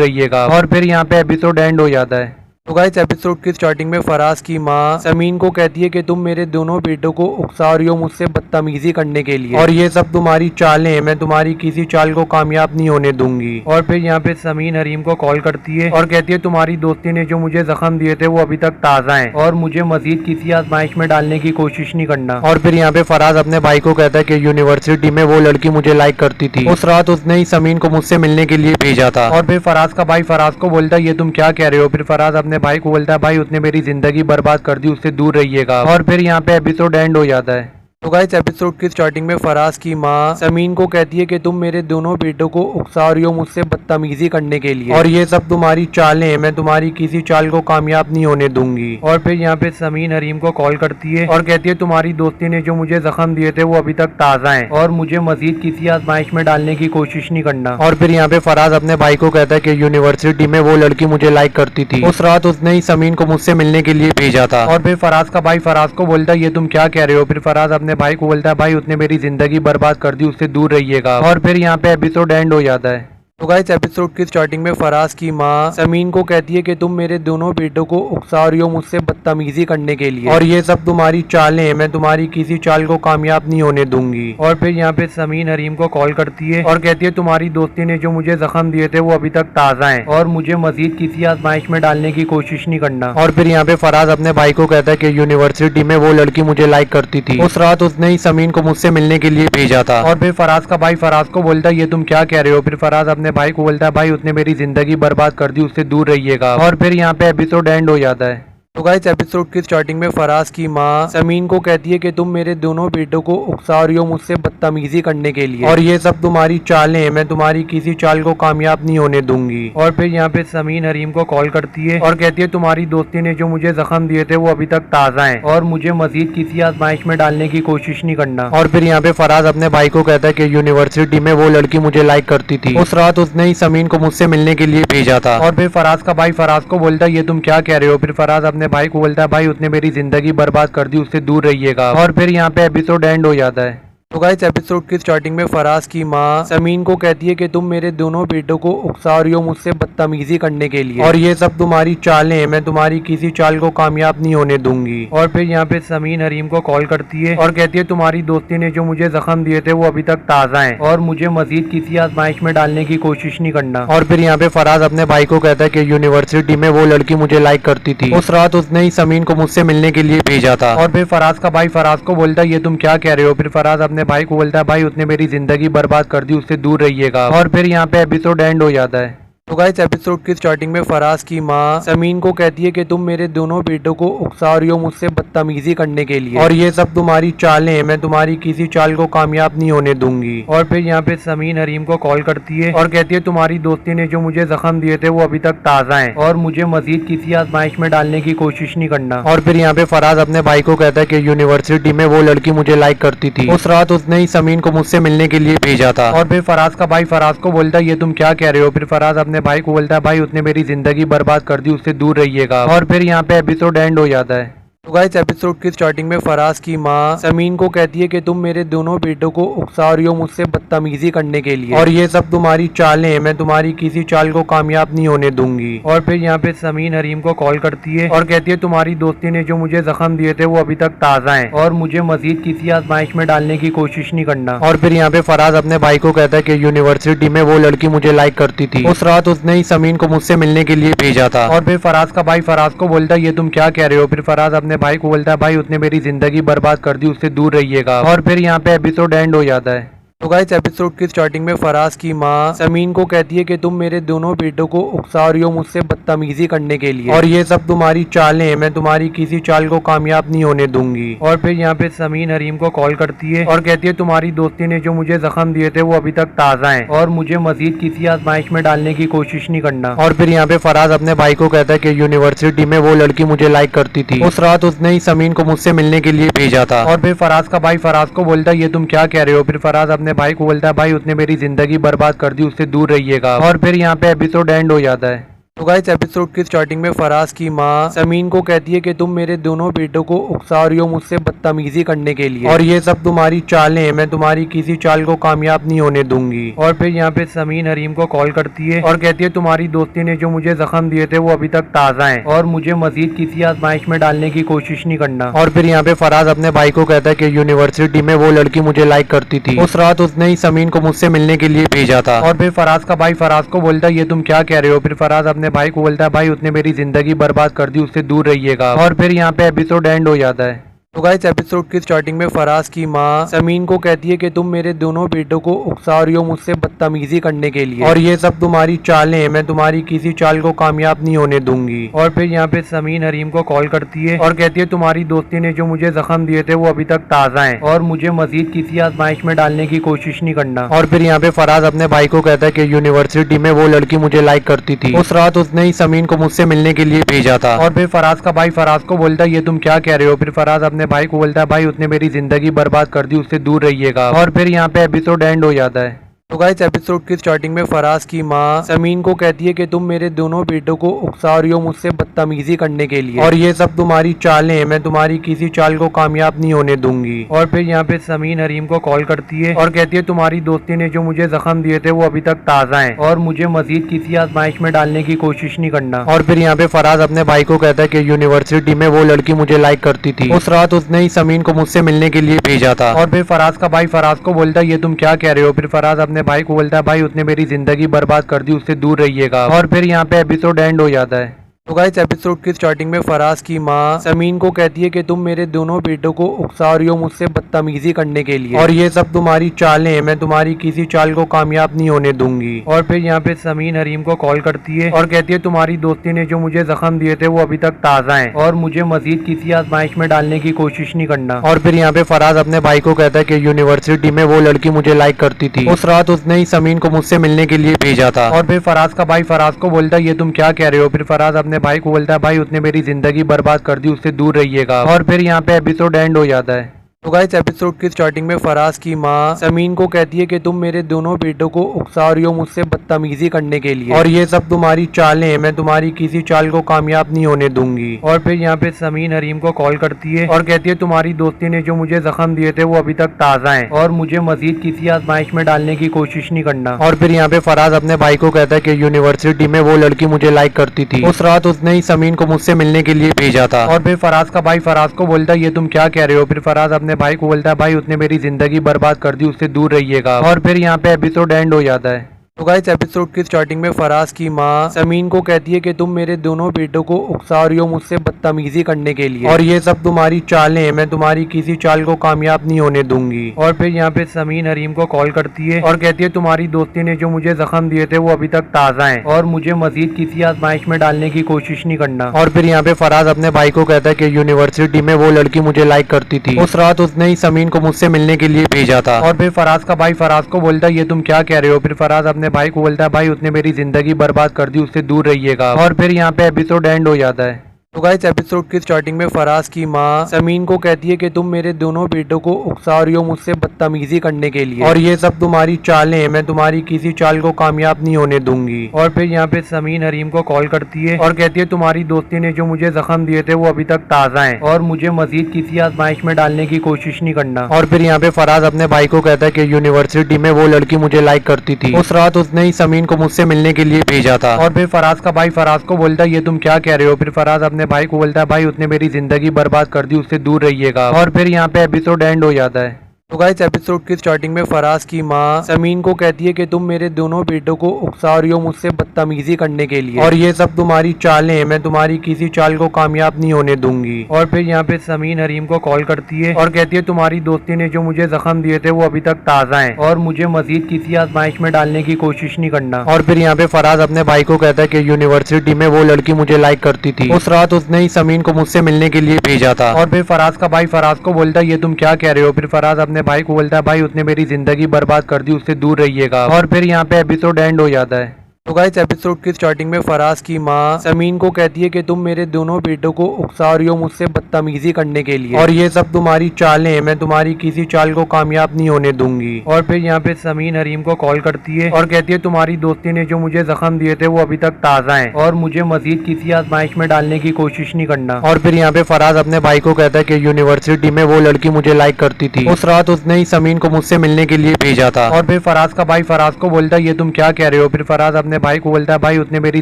रहिएगा। और फिर यहाँ पे एपिसोड एंड हो जाता है। तो गाइस एपिसोड की स्टार्टिंग में फराज की माँ समीन को कहती है कि तुम मेरे दोनों बेटों को उकसा रही हो मुझसे बदतमीजी करने के लिए, और ये सब तुम्हारी चालें हैं, मैं तुम्हारी किसी चाल को कामयाब नहीं होने दूंगी। और फिर यहाँ पे समीन हरीम को कॉल करती है और कहती है तुम्हारी दोस्ती ने जो मुझे जख्म दिए थे वो अभी तक ताज़ा हैं और मुझे मजीद किसी आजमाइश में डालने की कोशिश नहीं करना। और फिर यहाँ पे फराज अपने भाई को कहता है कि यूनिवर्सिटी में वो लड़की मुझे लाइक करती थी, उस रात उसने ही समीन को मुझसे मिलने के लिए भेजा था। और फिर फराज का भाई फराज को बोलता है ये तुम क्या कह रहे हो। फिर फराज अपने भाई को बोलता है भाई उसने मेरी जिंदगी बर्बाद कर दी, उससे दूर रहिएगा। और फिर यहाँ पे एपिसोड एंड हो जाता है। तो गाइस एपिसोड की स्टार्टिंग में फराज की माँ समीन को कहती है कि तुम मेरे दोनों बेटों को उकसा रही हो मुझसे बदतमीजी करने के लिए, और ये सब तुम्हारी चालें हैं, मैं तुम्हारी किसी चाल को कामयाब नहीं होने दूंगी। और फिर यहाँ पे समीन हरीम को कॉल करती है और कहती है तुम्हारी दोस्ती ने जो मुझे जख्म दिए थे वो अभी तक ताज़ा हैं और मुझे मजीद किसी आजमाइश में डालने की कोशिश नहीं करना। और फिर यहाँ पे फराज अपने भाई को कहता है कि यूनिवर्सिटी में वो लड़की मुझे लाइक करती थी, उस रात उसने ही समीन को मुझसे मिलने के लिए भेजा था। और फिर फराज का भाई फराज को बोलता है ये तुम क्या कह रहे हो। फिर फराज अपने भाई को बोलता है भाई उसने मेरी जिंदगी बर्बाद कर दी, उससे दूर रहिएगा। और फिर यहाँ पे एपिसोड एंड हो जाता है। तो गाइस एपिसोड की स्टार्टिंग में फराज की माँ समीन को कहती है कि तुम मेरे दोनों बेटों को उकसा रही हो मुझसे बदतमीजी करने के लिए, और ये सब तुम्हारी चालें हैं, मैं तुम्हारी किसी चाल को कामयाब नहीं होने दूंगी। और फिर यहाँ पे समीन हरीम को कॉल करती है और कहती है तुम्हारी दोस्ती ने जो मुझे जख्म दिए थे वो अभी तक ताज़ा हैं और मुझे मजीद किसी आजमाइश में डालने की कोशिश नहीं करना। और फिर यहाँ पे फराज अपने भाई को कहता है कि यूनिवर्सिटी में वो लड़की मुझे लाइक करती थी, उस रात उसने ही समीन को मुझसे मिलने के लिए भेजा था। और फिर फराज का भाई फराज को बोलता है ये तुम क्या कह रहे हो। फिर फराज अपने भाई को बोलता है भाई उसने मेरी जिंदगी बर्बाद कर दी, उससे दूर रहिएगा। और फिर यहाँ पे एपिसोड एंड हो जाता है। तो गाइस एपिसोड की स्टार्टिंग में फराज की माँ समीन को कहती है कि तुम मेरे दोनों बेटों को उकसा रही हो मुझसे बदतमीजी करने के लिए, और ये सब तुम्हारी चालें हैं, मैं तुम्हारी किसी चाल को कामयाब नहीं होने दूंगी। और फिर यहाँ पे समीन हरीम को कॉल करती है और कहती है तुम्हारी दोस्ती ने जो मुझे जख्म दिए थे वो अभी तक ताज़ा हैं और मुझे मजीद किसी आजमाइश में डालने की कोशिश नहीं करना। और फिर यहाँ पे फराज अपने भाई को कहता है कि यूनिवर्सिटी में वो लड़की मुझे लाइक करती थी, उस रात उसने ही समीन को मुझसे मिलने के लिए भेजा था। और फिर फराज का भाई फराज को बोलता है ये तुम क्या कह रहे हो। फिर फराज अपने भाई को बोलता है भाई उसने मेरी जिंदगी बर्बाद कर दी, उससे दूर रहिएगा। और फिर यहाँ पे एपिसोड एंड हो जाता है। तो गाइस एपिसोड की स्टार्टिंग में फराज की माँ समीन को कहती है कि तुम मेरे दोनों बेटों को उकसा रही हो मुझसे बदतमीजी करने के लिए, और ये सब तुम्हारी चालें हैं, मैं तुम्हारी किसी चाल को कामयाब नहीं होने दूंगी। और फिर यहाँ पे समीन हरीम को कॉल करती है और कहती है तुम्हारी दोस्ती ने जो मुझे जख्म दिए थे वो अभी तक ताज़ा हैं और मुझे मजीद किसी आजमाइश में डालने की कोशिश नहीं करना। और फिर यहाँ पे फराज अपने भाई को कहता है कि यूनिवर्सिटी में वो लड़की मुझे लाइक करती थी, उस रात उसने ही समीन को मुझसे मिलने के लिए भेजा था। और फिर फराज का भाई फराज को बोलता है ये तुम क्या कह रहे हो। फिर फराज अपने भाई को बोलता है भाई उसने मेरी जिंदगी बर्बाद कर दी, उससे दूर रहिएगा। और फिर यहाँ पे एपिसोड एंड हो जाता है। तो गाइस एपिसोड की स्टार्टिंग में फराज की माँ समीन को कहती है कि तुम मेरे दोनों बेटों को उकसा रही हो मुझसे बदतमीजी करने के लिए, और ये सब तुम्हारी चालें हैं, मैं तुम्हारी किसी चाल को कामयाब नहीं होने दूंगी। और फिर यहाँ पे समीन हरीम को कॉल करती है और कहती है तुम्हारी दोस्ती ने जो मुझे जख्म दिए थे वो अभी तक ताज़ा हैं और मुझे मजीद किसी आजमाइश में डालने की कोशिश नहीं करना। और फिर यहाँ पे फराज अपने भाई को कहता है कि यूनिवर्सिटी में वो लड़की मुझे लाइक करती थी, उस रात उसने ही समीन को मुझसे मिलने के लिए भेजा था। और फिर फराज का भाई फराज को बोलता है ये तुम क्या कह रहे हो। फिर फराज अपने भाई को बोलता है भाई उसने मेरी जिंदगी बर्बाद कर दी, उससे दूर रहिएगा। और फिर यहाँ पे एपिसोड एंड हो जाता है। तो गाइस एपिसोड की स्टार्टिंग में फराज की माँ समीन को कहती है कि तुम मेरे दोनों बेटों को उकसा रही हो मुझसे बदतमीजी करने के लिए, और ये सब तुम्हारी चालें हैं, मैं तुम्हारी किसी चाल को कामयाब नहीं होने दूंगी। और फिर यहाँ पे समीन हरीम को कॉल करती है और कहती है तुम्हारी दोस्ती ने जो मुझे जख्म दिए थे वो अभी तक ताज़ा हैं और मुझे मजीद किसी आजमाइश में डालने की कोशिश नहीं करना। और फिर यहाँ पे फराज अपने भाई को कहता है कि यूनिवर्सिटी में वो लड़की मुझे लाइक करती थी, उस रात उसने ही समीन को मुझसे मिलने के लिए भेजा था। और फिर फराज का भाई फराज को बोलता है ये तुम क्या कह रहे हो। फिर फराज अपने भाई को बोलता है भाई उसने मेरी जिंदगी बर्बाद कर दी, उससे दूर रहिएगा। और फिर यहाँ पे एपिसोड एंड हो जाता है। तो गाइस एपिसोड की स्टार्टिंग में फराज की माँ समीन को कहती है कि तुम मेरे दोनों बेटों को उकसा रही हो मुझसे बदतमीजी करने के लिए, और ये सब तुम्हारी चालें हैं, मैं तुम्हारी किसी चाल को कामयाब नहीं होने दूंगी। और फिर यहाँ पे समीन हरीम को कॉल करती है और कहती है तुम्हारी दोस्ती ने जो मुझे जख्म दिए थे वो अभी तक ताज़ा हैं और मुझे मजीद किसी आजमाइश में डालने की कोशिश नहीं करना। और फिर यहाँ पे फराज अपने भाई को कहता है कि यूनिवर्सिटी में वो लड़की मुझे लाइक करती थी, उस रात उसने ही समीन को मुझसे मिलने के लिए भेजा था। और फिर फराज का भाई फराज को बोलता है ये तुम क्या कह रहे हो। फिर फराज अपने भाई को बोलता है भाई उसने मेरी जिंदगी बर्बाद कर दी, उससे दूर रहिएगा। और फिर यहाँ पे एपिसोड एंड हो जाता है। तो गाइस एपिसोड की स्टार्टिंग में फराज की माँ समीन को कहती है कि तुम मेरे दोनों बेटों को उकसा रही हो मुझसे बदतमीजी करने के लिए, और ये सब तुम्हारी चालें हैं, मैं तुम्हारी किसी चाल को कामयाब नहीं होने दूंगी। और फिर यहाँ पे समीन हरीम को कॉल करती है और कहती है तुम्हारी दोस्ती ने जो मुझे जख्म दिए थे वो अभी तक ताज़ा हैं और मुझे मजीद किसी आजमाइश में डालने की कोशिश नहीं करना। और फिर यहाँ पे फराज अपने भाई को कहता है कि यूनिवर्सिटी में वो लड़की मुझे लाइक करती थी, उस रात उसने ही समीन को मुझसे मिलने के लिए भेजा था। और फिर फराज का भाई फराज को बोलता है ये तुम क्या कह रहे हो। फिर फराज अपने भाई को बोलता है भाई उसने मेरी जिंदगी बर्बाद कर दी, उससे दूर रहिएगा। और फिर यहाँ पे एपिसोड एंड हो जाता है। तो गाइस एपिसोड की स्टार्टिंग में फराज की माँ समीन को कहती है कि तुम मेरे दोनों बेटों को उकसा रही हो मुझसे बदतमीजी करने के लिए, और ये सब तुम्हारी चालें हैं, मैं तुम्हारी किसी चाल को कामयाब नहीं होने दूंगी। और फिर यहाँ पे समीन हरीम को कॉल करती है और कहती है तुम्हारी दोस्ती ने जो मुझे जख्म दिए थे वो अभी तक ताज़ा हैं और मुझे मजीद किसी आजमाइश में डालने की कोशिश नहीं करना। और फिर यहाँ पे फराज अपने भाई को कहता है कि यूनिवर्सिटी में वो लड़की मुझे लाइक करती थी, उस रात उसने ही समीन को मुझसे मिलने के लिए भेजा था। और फिर फराज का भाई फराज को बोलता है ये तुम क्या कह रहे हो। फिर फराज अपने भाई को बोलता है भाई उसने मेरी जिंदगी बर्बाद कर दी, उससे दूर रहिएगा। और फिर यहाँ पे एपिसोड एंड हो जाता है। तो गाइस एपिसोड की स्टार्टिंग में फराज की माँ समीन को कहती है कि तुम मेरे दोनों बेटों को उकसा रही हो मुझसे बदतमीजी करने के लिए, और ये सब तुम्हारी चालें हैं, मैं तुम्हारी किसी चाल को कामयाब नहीं होने दूंगी। और फिर यहाँ पे समीन हरीम को कॉल करती है और कहती है तुम्हारी दोस्ती ने जो मुझे जख्म दिए थे वो अभी तक ताज़ा हैं और मुझे मजीद किसी आजमाइश में डालने की कोशिश नहीं करना। और फिर यहाँ पे फराज अपने भाई को कहता है कि यूनिवर्सिटी में वो लड़की मुझे लाइक करती थी, उस रात उसने ही समीन को मुझसे मिलने के लिए भेजा था। और फिर फराज का भाई फराज को बोलता है ये तुम क्या कह रहे हो। फिर फराज अपने भाई को बोलता है भाई उसने मेरी जिंदगी बर्बाद कर दी, उससे दूर रहिएगा। और फिर यहाँ पे एपिसोड एंड हो जाता है। तो गाइस एपिसोड की स्टार्टिंग में फराज की माँ समीन को कहती है कि तुम मेरे दोनों बेटों को उकसा रही हो मुझसे बदतमीजी करने के लिए, और ये सब तुम्हारी चालें हैं, मैं तुम्हारी किसी चाल को कामयाब नहीं होने दूंगी। और फिर यहाँ पे समीन हरीम को कॉल करती है और कहती है तुम्हारी दोस्ती ने जो मुझे जख्म दिए थे वो अभी तक ताज़ा हैं और मुझे मजीद किसी आजमाइश में डालने की कोशिश नहीं करना। और फिर यहाँ पे फराज अपने भाई को कहता है कि यूनिवर्सिटी में वो लड़की मुझे लाइक करती थी, उस रात उसने ही समीन को मुझसे मिलने के लिए भेजा था। और फिर फराज का भाई फराज को बोलता है ये तुम क्या कह रहे हो। फिर फराज अपने भाई को बोलता है भाई उसने मेरी जिंदगी बर्बाद कर दी, उससे दूर रहिएगा। और फिर यहाँ पे एपिसोड एंड हो जाता है। तो गाइस एपिसोड की स्टार्टिंग में फराज की माँ समीन को कहती है कि तुम मेरे दोनों बेटों को उकसा रही हो मुझसे बदतमीजी करने के लिए, और ये सब तुम्हारी चालें हैं, मैं तुम्हारी किसी चाल को कामयाब नहीं होने दूंगी। और फिर यहाँ पे समीन हरीम को कॉल करती है और कहती है तुम्हारी दोस्ती ने जो मुझे जख्म दिए थे वो अभी तक ताज़ा हैं और मुझे मजीद किसी आजमाइश में डालने की कोशिश नहीं करना। और फिर यहाँ पे फराज अपने भाई को कहता है कि यूनिवर्सिटी में वो लड़की मुझे लाइक करती थी, उस रात उसने ही समीन को मुझसे मिलने के लिए भेजा था। और फिर फराज का भाई फराज को बोलता है ये तुम क्या कह रहे हो। फिर फराज अपने भाई को बोलता है भाई उसने मेरी जिंदगी बर्बाद कर दी, उससे दूर रहिएगा। और फिर यहाँ पे एपिसोड एंड हो जाता है। तो गाइस एपिसोड की स्टार्टिंग में फराज की माँ समीन को कहती है कि तुम मेरे दोनों बेटों को उकसा रही हो मुझसे बदतमीजी करने के लिए, और ये सब तुम्हारी चालें हैं, मैं तुम्हारी किसी चाल को कामयाब नहीं होने दूंगी। और फिर यहाँ पे समीन हरीम को कॉल करती है और कहती है तुम्हारी दोस्ती ने जो मुझे जख्म दिए थे वो अभी तक ताज़ा हैं और मुझे मजीद किसी आजमाइश में डालने की कोशिश नहीं करना। और फिर यहाँ पे फराज अपने भाई को कहता है कि यूनिवर्सिटी में वो लड़की मुझे लाइक करती थी, उस रात उसने ही समीन को मुझसे मिलने के लिए भेजा था। और फिर फराज का भाई फराज को बोलता है ये तुम क्या कह रहे हो। फिर फराज अपने भाई को बोलता है भाई उसने मेरी जिंदगी बर्बाद कर दी, उससे दूर रहिएगा। और फिर यहाँ पे एपिसोड एंड हो जाता है। तो गाइस एपिसोड की स्टार्टिंग में फराज की माँ समीन को कहती है कि तुम मेरे दोनों बेटों को उकसा रही हो मुझसे बदतमीजी करने के लिए, और ये सब तुम्हारी चालें हैं, मैं तुम्हारी किसी चाल को कामयाब नहीं होने दूंगी। और फिर यहाँ पे समीन हरीम को कॉल करती है और कहती है तुम्हारी दोस्ती ने जो मुझे जख्म दिए थे वो अभी तक ताज़ा हैं और मुझे मजीद किसी आजमाइश में डालने की कोशिश नहीं करना। और फिर यहाँ पे फराज अपने भाई को कहता है कि यूनिवर्सिटी में वो लड़की मुझे लाइक करती थी, उस रात उसने ही समीन को मुझसे मिलने के लिए भेजा था। और फिर फराज का भाई फराज को बोलता है ये तुम क्या कह रहे हो। फिर फराज अपने भाई को बोलता है भाई उसने मेरी जिंदगी बर्बाद कर दी, उससे दूर रहिएगा। और फिर यहाँ पे एपिसोड एंड हो जाता है। तो गाइस एपिसोड की स्टार्टिंग में फराज की माँ समीन को कहती है कि तुम मेरे दोनों बेटों को उकसा रही हो मुझसे बदतमीजी करने के लिए, और ये सब तुम्हारी चालें हैं, मैं तुम्हारी किसी चाल को कामयाब नहीं होने दूंगी। और फिर यहाँ पे समीन हरीम को कॉल करती है और कहती है तुम्हारी दोस्ती ने जो मुझे जख्म दिए थे वो अभी तक ताज़ा हैं और मुझे मजीद किसी आजमाइश में डालने की कोशिश नहीं करना। और फिर यहाँ पे फराज अपने भाई को कहता है कि यूनिवर्सिटी में वो लड़की मुझे लाइक करती थी, उस रात उसने ही समीन को मुझसे मिलने के लिए भेजा था। और फिर फराज का भाई फराज को बोलता है ये तुम क्या कह रहे हो। फिर फराज अपने भाई को बोलता है भाई उसने मेरी जिंदगी बर्बाद कर दी, उससे दूर रहिएगा। और फिर यहाँ पे एपिसोड एंड हो जाता है। तो गाइस एपिसोड की स्टार्टिंग में फराज की माँ समीन को कहती है कि तुम मेरे दोनों बेटों को उकसा रही हो मुझसे बदतमीजी करने के लिए, और ये सब तुम्हारी चालें हैं, मैं तुम्हारी किसी चाल को कामयाब नहीं होने दूंगी। और फिर यहाँ पे समीन हरीम को कॉल करती है और कहती है तुम्हारी दोस्ती ने जो मुझे जख्म दिए थे वो अभी तक ताज़ा हैं और मुझे मजीद किसी आजमाइश में डालने की कोशिश नहीं करना। और फिर यहाँ पे फराज अपने भाई को कहता है कि यूनिवर्सिटी में वो लड़की मुझे लाइक करती थी, उस रात उसने ही समीन को मुझसे मिलने के लिए भेजा था। और फिर फराज का भाई फराज को बोलता है ये तुम क्या कह रहे हो। फिर फराज अपने भाई को बोलता है भाई उसने मेरी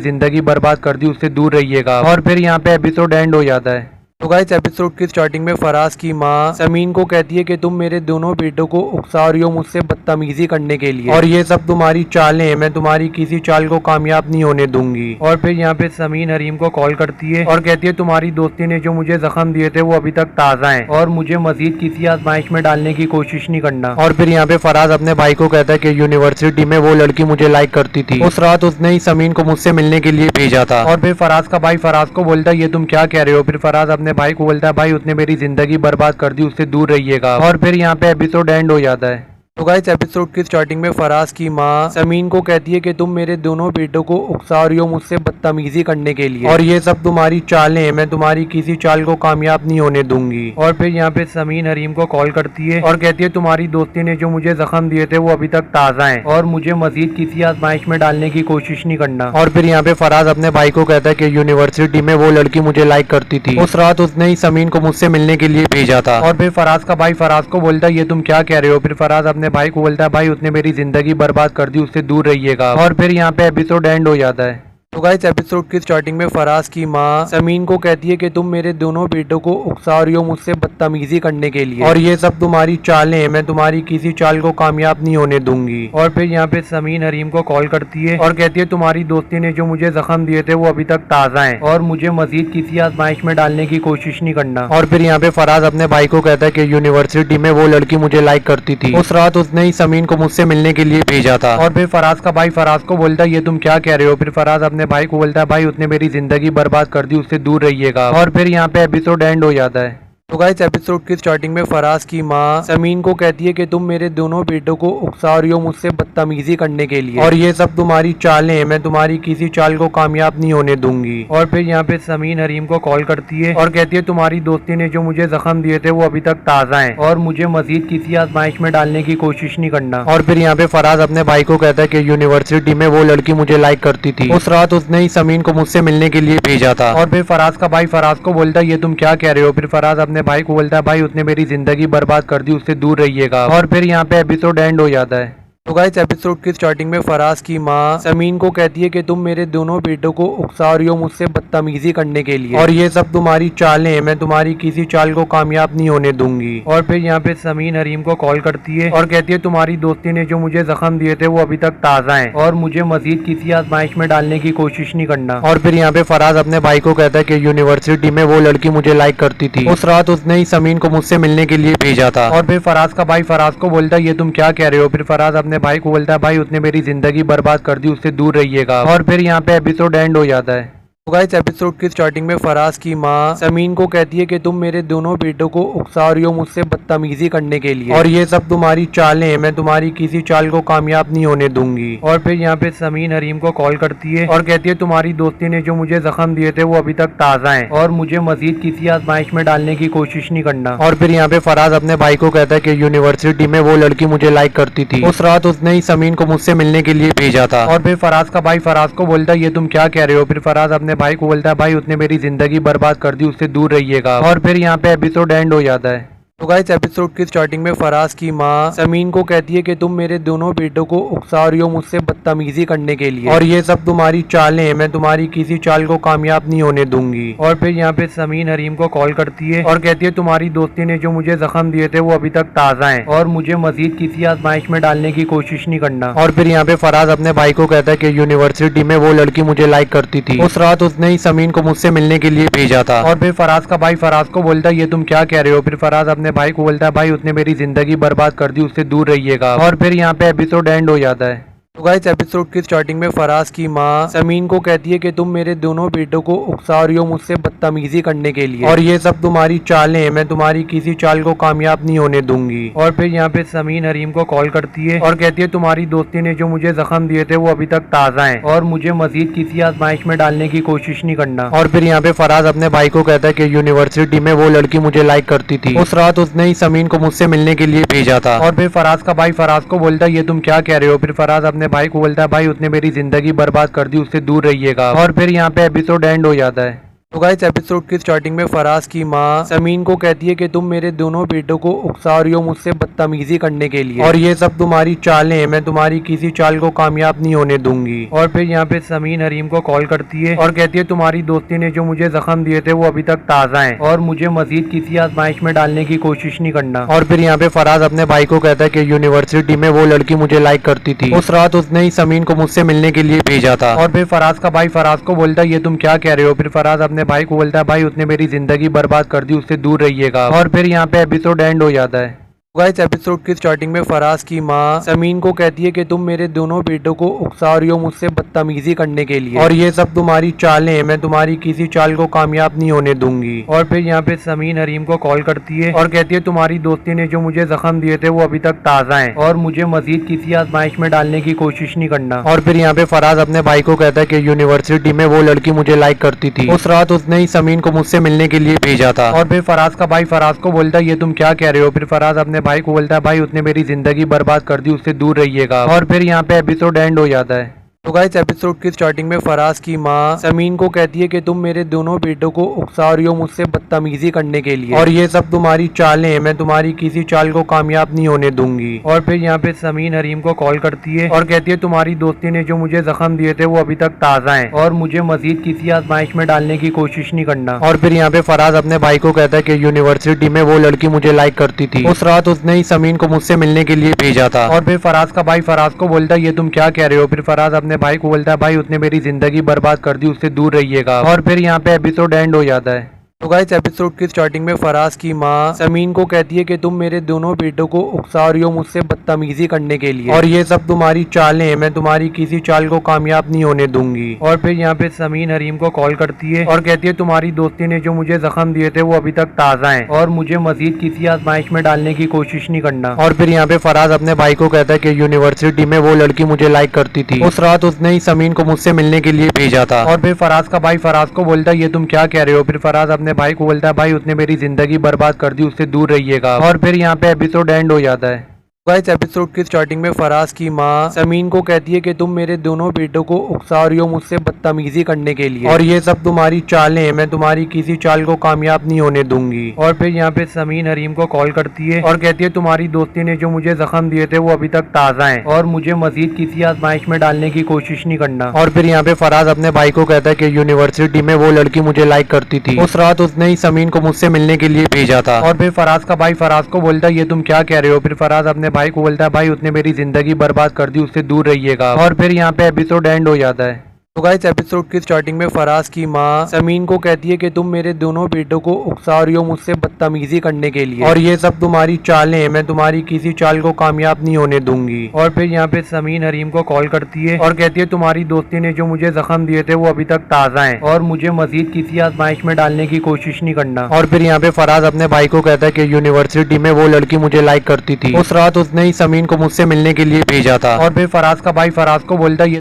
जिंदगी बर्बाद कर दी, उससे दूर रहिएगा। और फिर यहाँ पे एपिसोड एंड हो जाता है। तो गाइस एपिसोड की स्टार्टिंग में फराज की माँ समीन को कहती है कि तुम मेरे दोनों बेटों को उकसा रही हो मुझसे बदतमीजी करने के लिए, और ये सब तुम्हारी चालें हैं, मैं तुम्हारी किसी चाल को कामयाब नहीं होने दूंगी। और फिर यहाँ पे समीन हरीम को कॉल करती है और कहती है तुम्हारी दोस्ती ने जो मुझे जख्म दिए थे वो अभी तक ताज़ा हैं और मुझे मजीद किसी आजमाइश में डालने की कोशिश नहीं करना। और फिर यहाँ पे फराज अपने भाई को कहता है कि यूनिवर्सिटी में वो लड़की मुझे लाइक करती थी, उस रात उसने ही समीन को मुझसे मिलने के लिए भेजा था। और फिर फराज का भाई फराज को बोलता है ये तुम क्या कह रहे हो। फिर फराज अपने भाई को बोलता है भाई उसने मेरी जिंदगी बर्बाद कर दी, उससे दूर रहिएगा। और फिर यहाँ पे एपिसोड एंड हो जाता है। तो गाइस एपिसोड की स्टार्टिंग में फराज की माँ समीन को कहती है कि तुम मेरे दोनों बेटों को उकसा रही हो मुझसे बदतमीजी करने के लिए, और ये सब तुम्हारी चालें हैं, मैं तुम्हारी किसी चाल को कामयाब नहीं होने दूंगी। और फिर यहाँ पे समीन हरीम को कॉल करती है और कहती है तुम्हारी दोस्ती ने जो मुझे जख्म दिए थे वो अभी तक ताज़ा हैं और मुझे मजीद किसी आजमाइश में डालने की कोशिश नहीं करना। और फिर यहाँ पे फराज अपने भाई को कहता है कि यूनिवर्सिटी में वो लड़की मुझे लाइक करती थी, उस रात उसने ही समीन को मुझसे मिलने के लिए भेजा था। और फिर फराज का भाई फराज को बोलता है ये तुम क्या कह रहे हो। फिर फराज अपने भाई को बोलता है भाई उसने मेरी जिंदगी बर्बाद कर दी, उससे दूर रहिएगा। और फिर यहाँ पे एपिसोड एंड हो जाता है। तो गाइस एपिसोड की स्टार्टिंग में फराज की माँ समीन को कहती है कि तुम मेरे दोनों बेटों को उकसा रही हो मुझसे बदतमीजी करने के लिए, और ये सब तुम्हारी चालें हैं, मैं तुम्हारी किसी चाल को कामयाब नहीं होने दूंगी। और फिर यहाँ पे समीन हरीम को कॉल करती है और कहती है तुम्हारी दोस्ती ने जो मुझे जख्म दिए थे वो अभी तक ताज़ा हैं और मुझे मजीद किसी आजमाइश में डालने की कोशिश नहीं करना। और फिर यहाँ पे फराज अपने भाई को कहता है कि यूनिवर्सिटी में वो लड़की मुझे लाइक करती थी, उस रात उसने ही समीन को मुझसे मिलने के लिए भेजा था। और फिर फराज का भाई फराज को बोलता है ये तुम क्या कह रहे हो। फिर फराज अपने भाई को बोलता है भाई उसने मेरी जिंदगी बर्बाद कर दी, उससे दूर रहिएगा। और फिर यहाँ पे एपिसोड एंड हो जाता है। तो गाइस एपिसोड की स्टार्टिंग में फराज की माँ समीन को कहती है कि तुम मेरे दोनों बेटों को उकसा रही हो मुझसे बदतमीजी करने के लिए, और ये सब तुम्हारी चालें हैं, मैं तुम्हारी किसी चाल को कामयाब नहीं होने दूंगी। और फिर यहाँ पे समीन हरीम को कॉल करती है और कहती है तुम्हारी दोस्ती ने जो मुझे जख्म दिए थे वो अभी तक ताज़ा हैं और मुझे मजीद किसी आजमाइश में डालने की कोशिश नहीं करना। और फिर यहाँ पे फराज अपने भाई को कहता है कि यूनिवर्सिटी में वो लड़की मुझे लाइक करती थी, उस रात उसने ही समीन को मुझसे मिलने के लिए भेजा था। और फिर फराज का भाई फराज को बोलता है ये तुम क्या कह रहे हो। फिर फराज अपने भाई को बोलता है भाई उसने मेरी जिंदगी बर्बाद कर दी, उससे दूर रहिएगा। और फिर यहाँ पे एपिसोड एंड हो जाता है। तो गाइस एपिसोड की स्टार्टिंग में फराज की माँ समीन को कहती है कि तुम मेरे दोनों बेटों को उकसा रही हो मुझसे बदतमीजी करने के लिए, और ये सब तुम्हारी चालें हैं, मैं तुम्हारी किसी चाल को कामयाब नहीं होने दूंगी। और फिर यहाँ पे समीन हरीम को कॉल करती है और कहती है तुम्हारी दोस्ती ने जो मुझे जख्म दिए थे वो अभी तक ताज़ा हैं और मुझे मजीद किसी आजमाइश में डालने की कोशिश नहीं करना। और फिर यहाँ पे फराज अपने भाई को कहता है कि यूनिवर्सिटी में वो लड़की मुझे लाइक करती थी, उस रात उसने ही समीन को मुझसे मिलने के लिए भेजा था। और फिर फराज का भाई फराज को बोलता है ये तुम क्या कह रहे हो। फिर फराज अपने भाई को बोलता है भाई उसने मेरी जिंदगी बर्बाद कर दी, उससे दूर रहिएगा। और फिर यहाँ पे एपिसोड एंड हो जाता है। तो गाइस एपिसोड की स्टार्टिंग में फराज की माँ समीन को कहती है कि तुम मेरे दोनों बेटों को उकसा रही हो मुझसे बदतमीजी करने के लिए, और ये सब तुम्हारी चालें हैं, मैं तुम्हारी किसी चाल को कामयाब नहीं होने दूंगी। और फिर यहाँ पे समीन हरीम को कॉल करती है और कहती है तुम्हारी दोस्ती ने जो मुझे जख्म दिए थे वो अभी तक ताज़ा हैं और मुझे मजीद किसी आजमाइश में डालने की कोशिश नहीं करना। और फिर यहाँ पे फराज अपने भाई को कहता है कि यूनिवर्सिटी में वो लड़की मुझे लाइक करती थी, उस रात उसने ही समीन को मुझसे मिलने के लिए भेजा था। और फिर फराज का भाई फराज को बोलता है ये तुम क्या कह रहे हो। फिर फराज अपने भाई को बोलता है भाई उसने मेरी जिंदगी बर्बाद कर दी, उससे दूर रहिएगा। और फिर यहाँ पे एपिसोड एंड हो जाता है। तो गाइस एपिसोड की स्टार्टिंग में फराज की माँ समीन को कहती है कि तुम मेरे दोनों बेटों को उकसा रही हो मुझसे बदतमीजी करने के लिए, और ये सब तुम्हारी चालें हैं, मैं तुम्हारी किसी चाल को कामयाब नहीं होने दूंगी। और फिर यहाँ पे समीन हरीम को कॉल करती है और कहती है तुम्हारी दोस्ती ने जो मुझे जख्म दिए थे वो अभी तक ताज़ा हैं और मुझे मजीद किसी आजमाइश में डालने की कोशिश नहीं करना। और फिर यहाँ पे फराज अपने भाई को कहता है कि यूनिवर्सिटी में वो लड़की मुझे लाइक करती थी, उस रात उसने ही समीन को मुझसे मिलने के लिए भेजा था। और फिर फराज का भाई फराज को बोलता है ये तुम क्या कह रहे हो। फिर फराज अपने भाई को बोलता है भाई उसने मेरी जिंदगी बर्बाद कर दी, उससे दूर रहिएगा। और फिर यहाँ पे एपिसोड एंड हो जाता है। तो गाइस एपिसोड की स्टार्टिंग में फराज की माँ समीन को कहती है कि तुम मेरे दोनों बेटों को उकसा रही हो मुझसे बदतमीजी करने के लिए, और ये सब तुम्हारी चालें हैं, मैं तुम्हारी किसी चाल को कामयाब नहीं होने दूंगी। और फिर यहाँ पे समीन हरीम को कॉल करती है और कहती है तुम्हारी दोस्ती ने जो मुझे जख्म दिए थे वो अभी तक ताज़ा हैं और मुझे मजीद किसी आजमाइश में डालने की कोशिश नहीं करना। और फिर यहाँ पे फराज अपने भाई को कहता है कि यूनिवर्सिटी में वो लड़की मुझे लाइक करती थी, उस रात उसने ही समीन को मुझसे मिलने के लिए भेजा था। और फिर फराज का भाई फराज को बोलता है ये तुम क्या कह रहे हो। फिर फराज अपने भाई को बोलता है भाई उसने मेरी जिंदगी बर्बाद कर दी, उससे दूर रहिएगा। और फिर यहाँ पे एपिसोड एंड हो जाता है। तो गाइस एपिसोड की स्टार्टिंग में फराज की माँ समीन को कहती है कि तुम मेरे दोनों बेटों को उकसा रही हो मुझसे बदतमीजी करने के लिए, और ये सब तुम्हारी चालें हैं, मैं तुम्हारी किसी चाल को कामयाब नहीं होने दूंगी। और फिर यहाँ पे समीन हरीम को कॉल करती है और कहती है तुम्हारी दोस्ती ने जो मुझे जख्म दिए थे वो अभी तक ताज़ा हैं और मुझे मजीद किसी आजमाइश में डालने की कोशिश नहीं करना। और फिर यहाँ पे फराज अपने भाई को कहता है कि यूनिवर्सिटी में वो लड़की मुझे लाइक करती थी, उस रात उसने ही समीन को मुझसे मिलने के लिए भेजा था। और फिर फराज का भाई फराज को बोलता है ये तुम क्या कह रहे हो। फिर फराज अपने भाई को बोलता है भाई उसने मेरी जिंदगी बर्बाद कर दी, उससे दूर रहिएगा। और फिर यहाँ पे एपिसोड एंड हो जाता है। गाइस एपिसोड की स्टार्टिंग में फराज की माँ समीन को कहती है कि तुम मेरे दोनों बेटों को उकसा रही हो मुझसे बदतमीजी करने के लिए, और ये सब तुम्हारी चालें हैं, मैं तुम्हारी किसी चाल को कामयाब नहीं होने दूंगी। और फिर यहाँ पे समीन हरीम को कॉल करती है और कहती है तुम्हारी दोस्ती ने जो मुझे जख्म दिए थे वो अभी तक ताज़ा हैं और मुझे मजीद किसी आजमाइश में डालने की कोशिश नहीं करना। और फिर यहाँ पे फराज अपने भाई को कहता है कि यूनिवर्सिटी में वो लड़की मुझे लाइक करती थी, उस रात उसने ही समीन को मुझसे मिलने के लिए भेजा था। और फिर फराज का भाई फराज को बोलता है ये तुम क्या कह रहे हो। फिर फराज अपने भाई को बोलता है भाई उसने मेरी जिंदगी बर्बाद कर दी, उससे दूर रहिएगा। और फिर यहाँ पे एपिसोड एंड हो जाता है। तो गाइस एपिसोड की स्टार्टिंग में फराज की माँ समीन को कहती है कि तुम मेरे दोनों बेटों को उकसा रही हो मुझसे बदतमीजी करने के लिए, और ये सब तुम्हारी चालें हैं, मैं तुम्हारी किसी चाल को कामयाब नहीं होने दूंगी। और फिर यहाँ पे समीन हरीम को कॉल करती है और कहती है तुम्हारी दोस्ती ने जो मुझे जख्म दिए थे वो अभी तक ताज़ा हैं और मुझे मजीद किसी आजमाइश में डालने की कोशिश नहीं करना। और फिर यहाँ पे फराज अपने भाई को कहता है कि यूनिवर्सिटी में वो लड़की मुझे लाइक करती थी, उस रात उसने ही समीन को मुझसे मिलने के लिए भेजा था। और फिर फराज का भाई फराज को बोलता है ये तुम क्या कह रहे हो। फिर फराज अपने भाई को बोलता है भाई उसने मेरी जिंदगी बर्बाद कर दी, उससे दूर रहिएगा। और फिर यहाँ पे एपिसोड एंड हो जाता है। तो गाइस एपिसोड की स्टार्टिंग में फराज की माँ समीन को कहती है कि तुम मेरे दोनों बेटों को उकसा रही हो मुझसे बदतमीजी करने के लिए, और ये सब तुम्हारी चालें हैं, मैं तुम्हारी किसी चाल को कामयाब नहीं होने दूंगी। और फिर यहाँ पे समीन हरीम को कॉल करती है और कहती है तुम्हारी दोस्ती ने जो मुझे जख्म दिए थे वो अभी तक ताज़ा हैं और मुझे मजीद किसी आजमाइश में डालने की कोशिश नहीं करना। और फिर यहाँ पे फराज अपने भाई को कहता है कि यूनिवर्सिटी में वो लड़की मुझे लाइक करती थी, उस रात उसने ही समीन को मुझसे मिलने के लिए भेजा था। और फिर फराज का भाई फराज को बोलता है ये तुम क्या कह रहे हो। फिर फराज अपने भाई को बोलता है भाई उसने मेरी जिंदगी बर्बाद कर दी, उससे दूर रहिएगा। और फिर यहाँ पे एपिसोड एंड हो जाता है। गाइस एपिसोड की स्टार्टिंग में फराज की माँ समीन को कहती है कि तुम मेरे दोनों बेटों को उकसा रही हो मुझसे बदतमीजी करने के लिए, और ये सब तुम्हारी चालें हैं, मैं तुम्हारी किसी चाल को कामयाब नहीं होने दूंगी। और फिर यहाँ पे समीन हरीम को कॉल करती है और कहती है तुम्हारी दोस्ती ने जो मुझे जख्म दिए थे वो अभी तक ताज़ा हैं और मुझे मजीद किसी आजमाइश में डालने की कोशिश नहीं करना। और फिर यहाँ पे फराज अपने भाई को कहता है कि यूनिवर्सिटी में वो लड़की मुझे लाइक करती थी, उस रात उसने ही समीन को मुझसे मिलने के लिए भेजा था। और फिर फराज का भाई फराज को बोलता है ये तुम क्या कह रहे हो। फिर फराज अपने भाई को बोलता है भाई उसने मेरी जिंदगी बर्बाद कर दी, उससे दूर रहिएगा। और फिर यहाँ पे एपिसोड एंड हो जाता है। तो गाइस एपिसोड की स्टार्टिंग में फराज की माँ समीन को कहती है कि तुम मेरे दोनों बेटों को उकसा रही हो मुझसे बदतमीजी करने के लिए और ये सब तुम्हारी चालें हैं, मैं तुम्हारी किसी चाल को कामयाब नहीं होने दूंगी। और फिर यहाँ पे समीन हरीम को कॉल करती है और कहती है तुम्हारी दोस्ती ने जो मुझे जख्म दिए थे वो अभी तक ताज़ा हैं और मुझे मजीद किसी आजमाइश में डालने की कोशिश नहीं करना। और फिर यहाँ पे फराज अपने भाई को कहता है कि यूनिवर्सिटी में वो लड़की मुझे लाइक करती थी, उस रात उसने ही समीन को मुझसे मिलने के लिए भेजा था। और फिर फराज का भाई फराज को बोलता है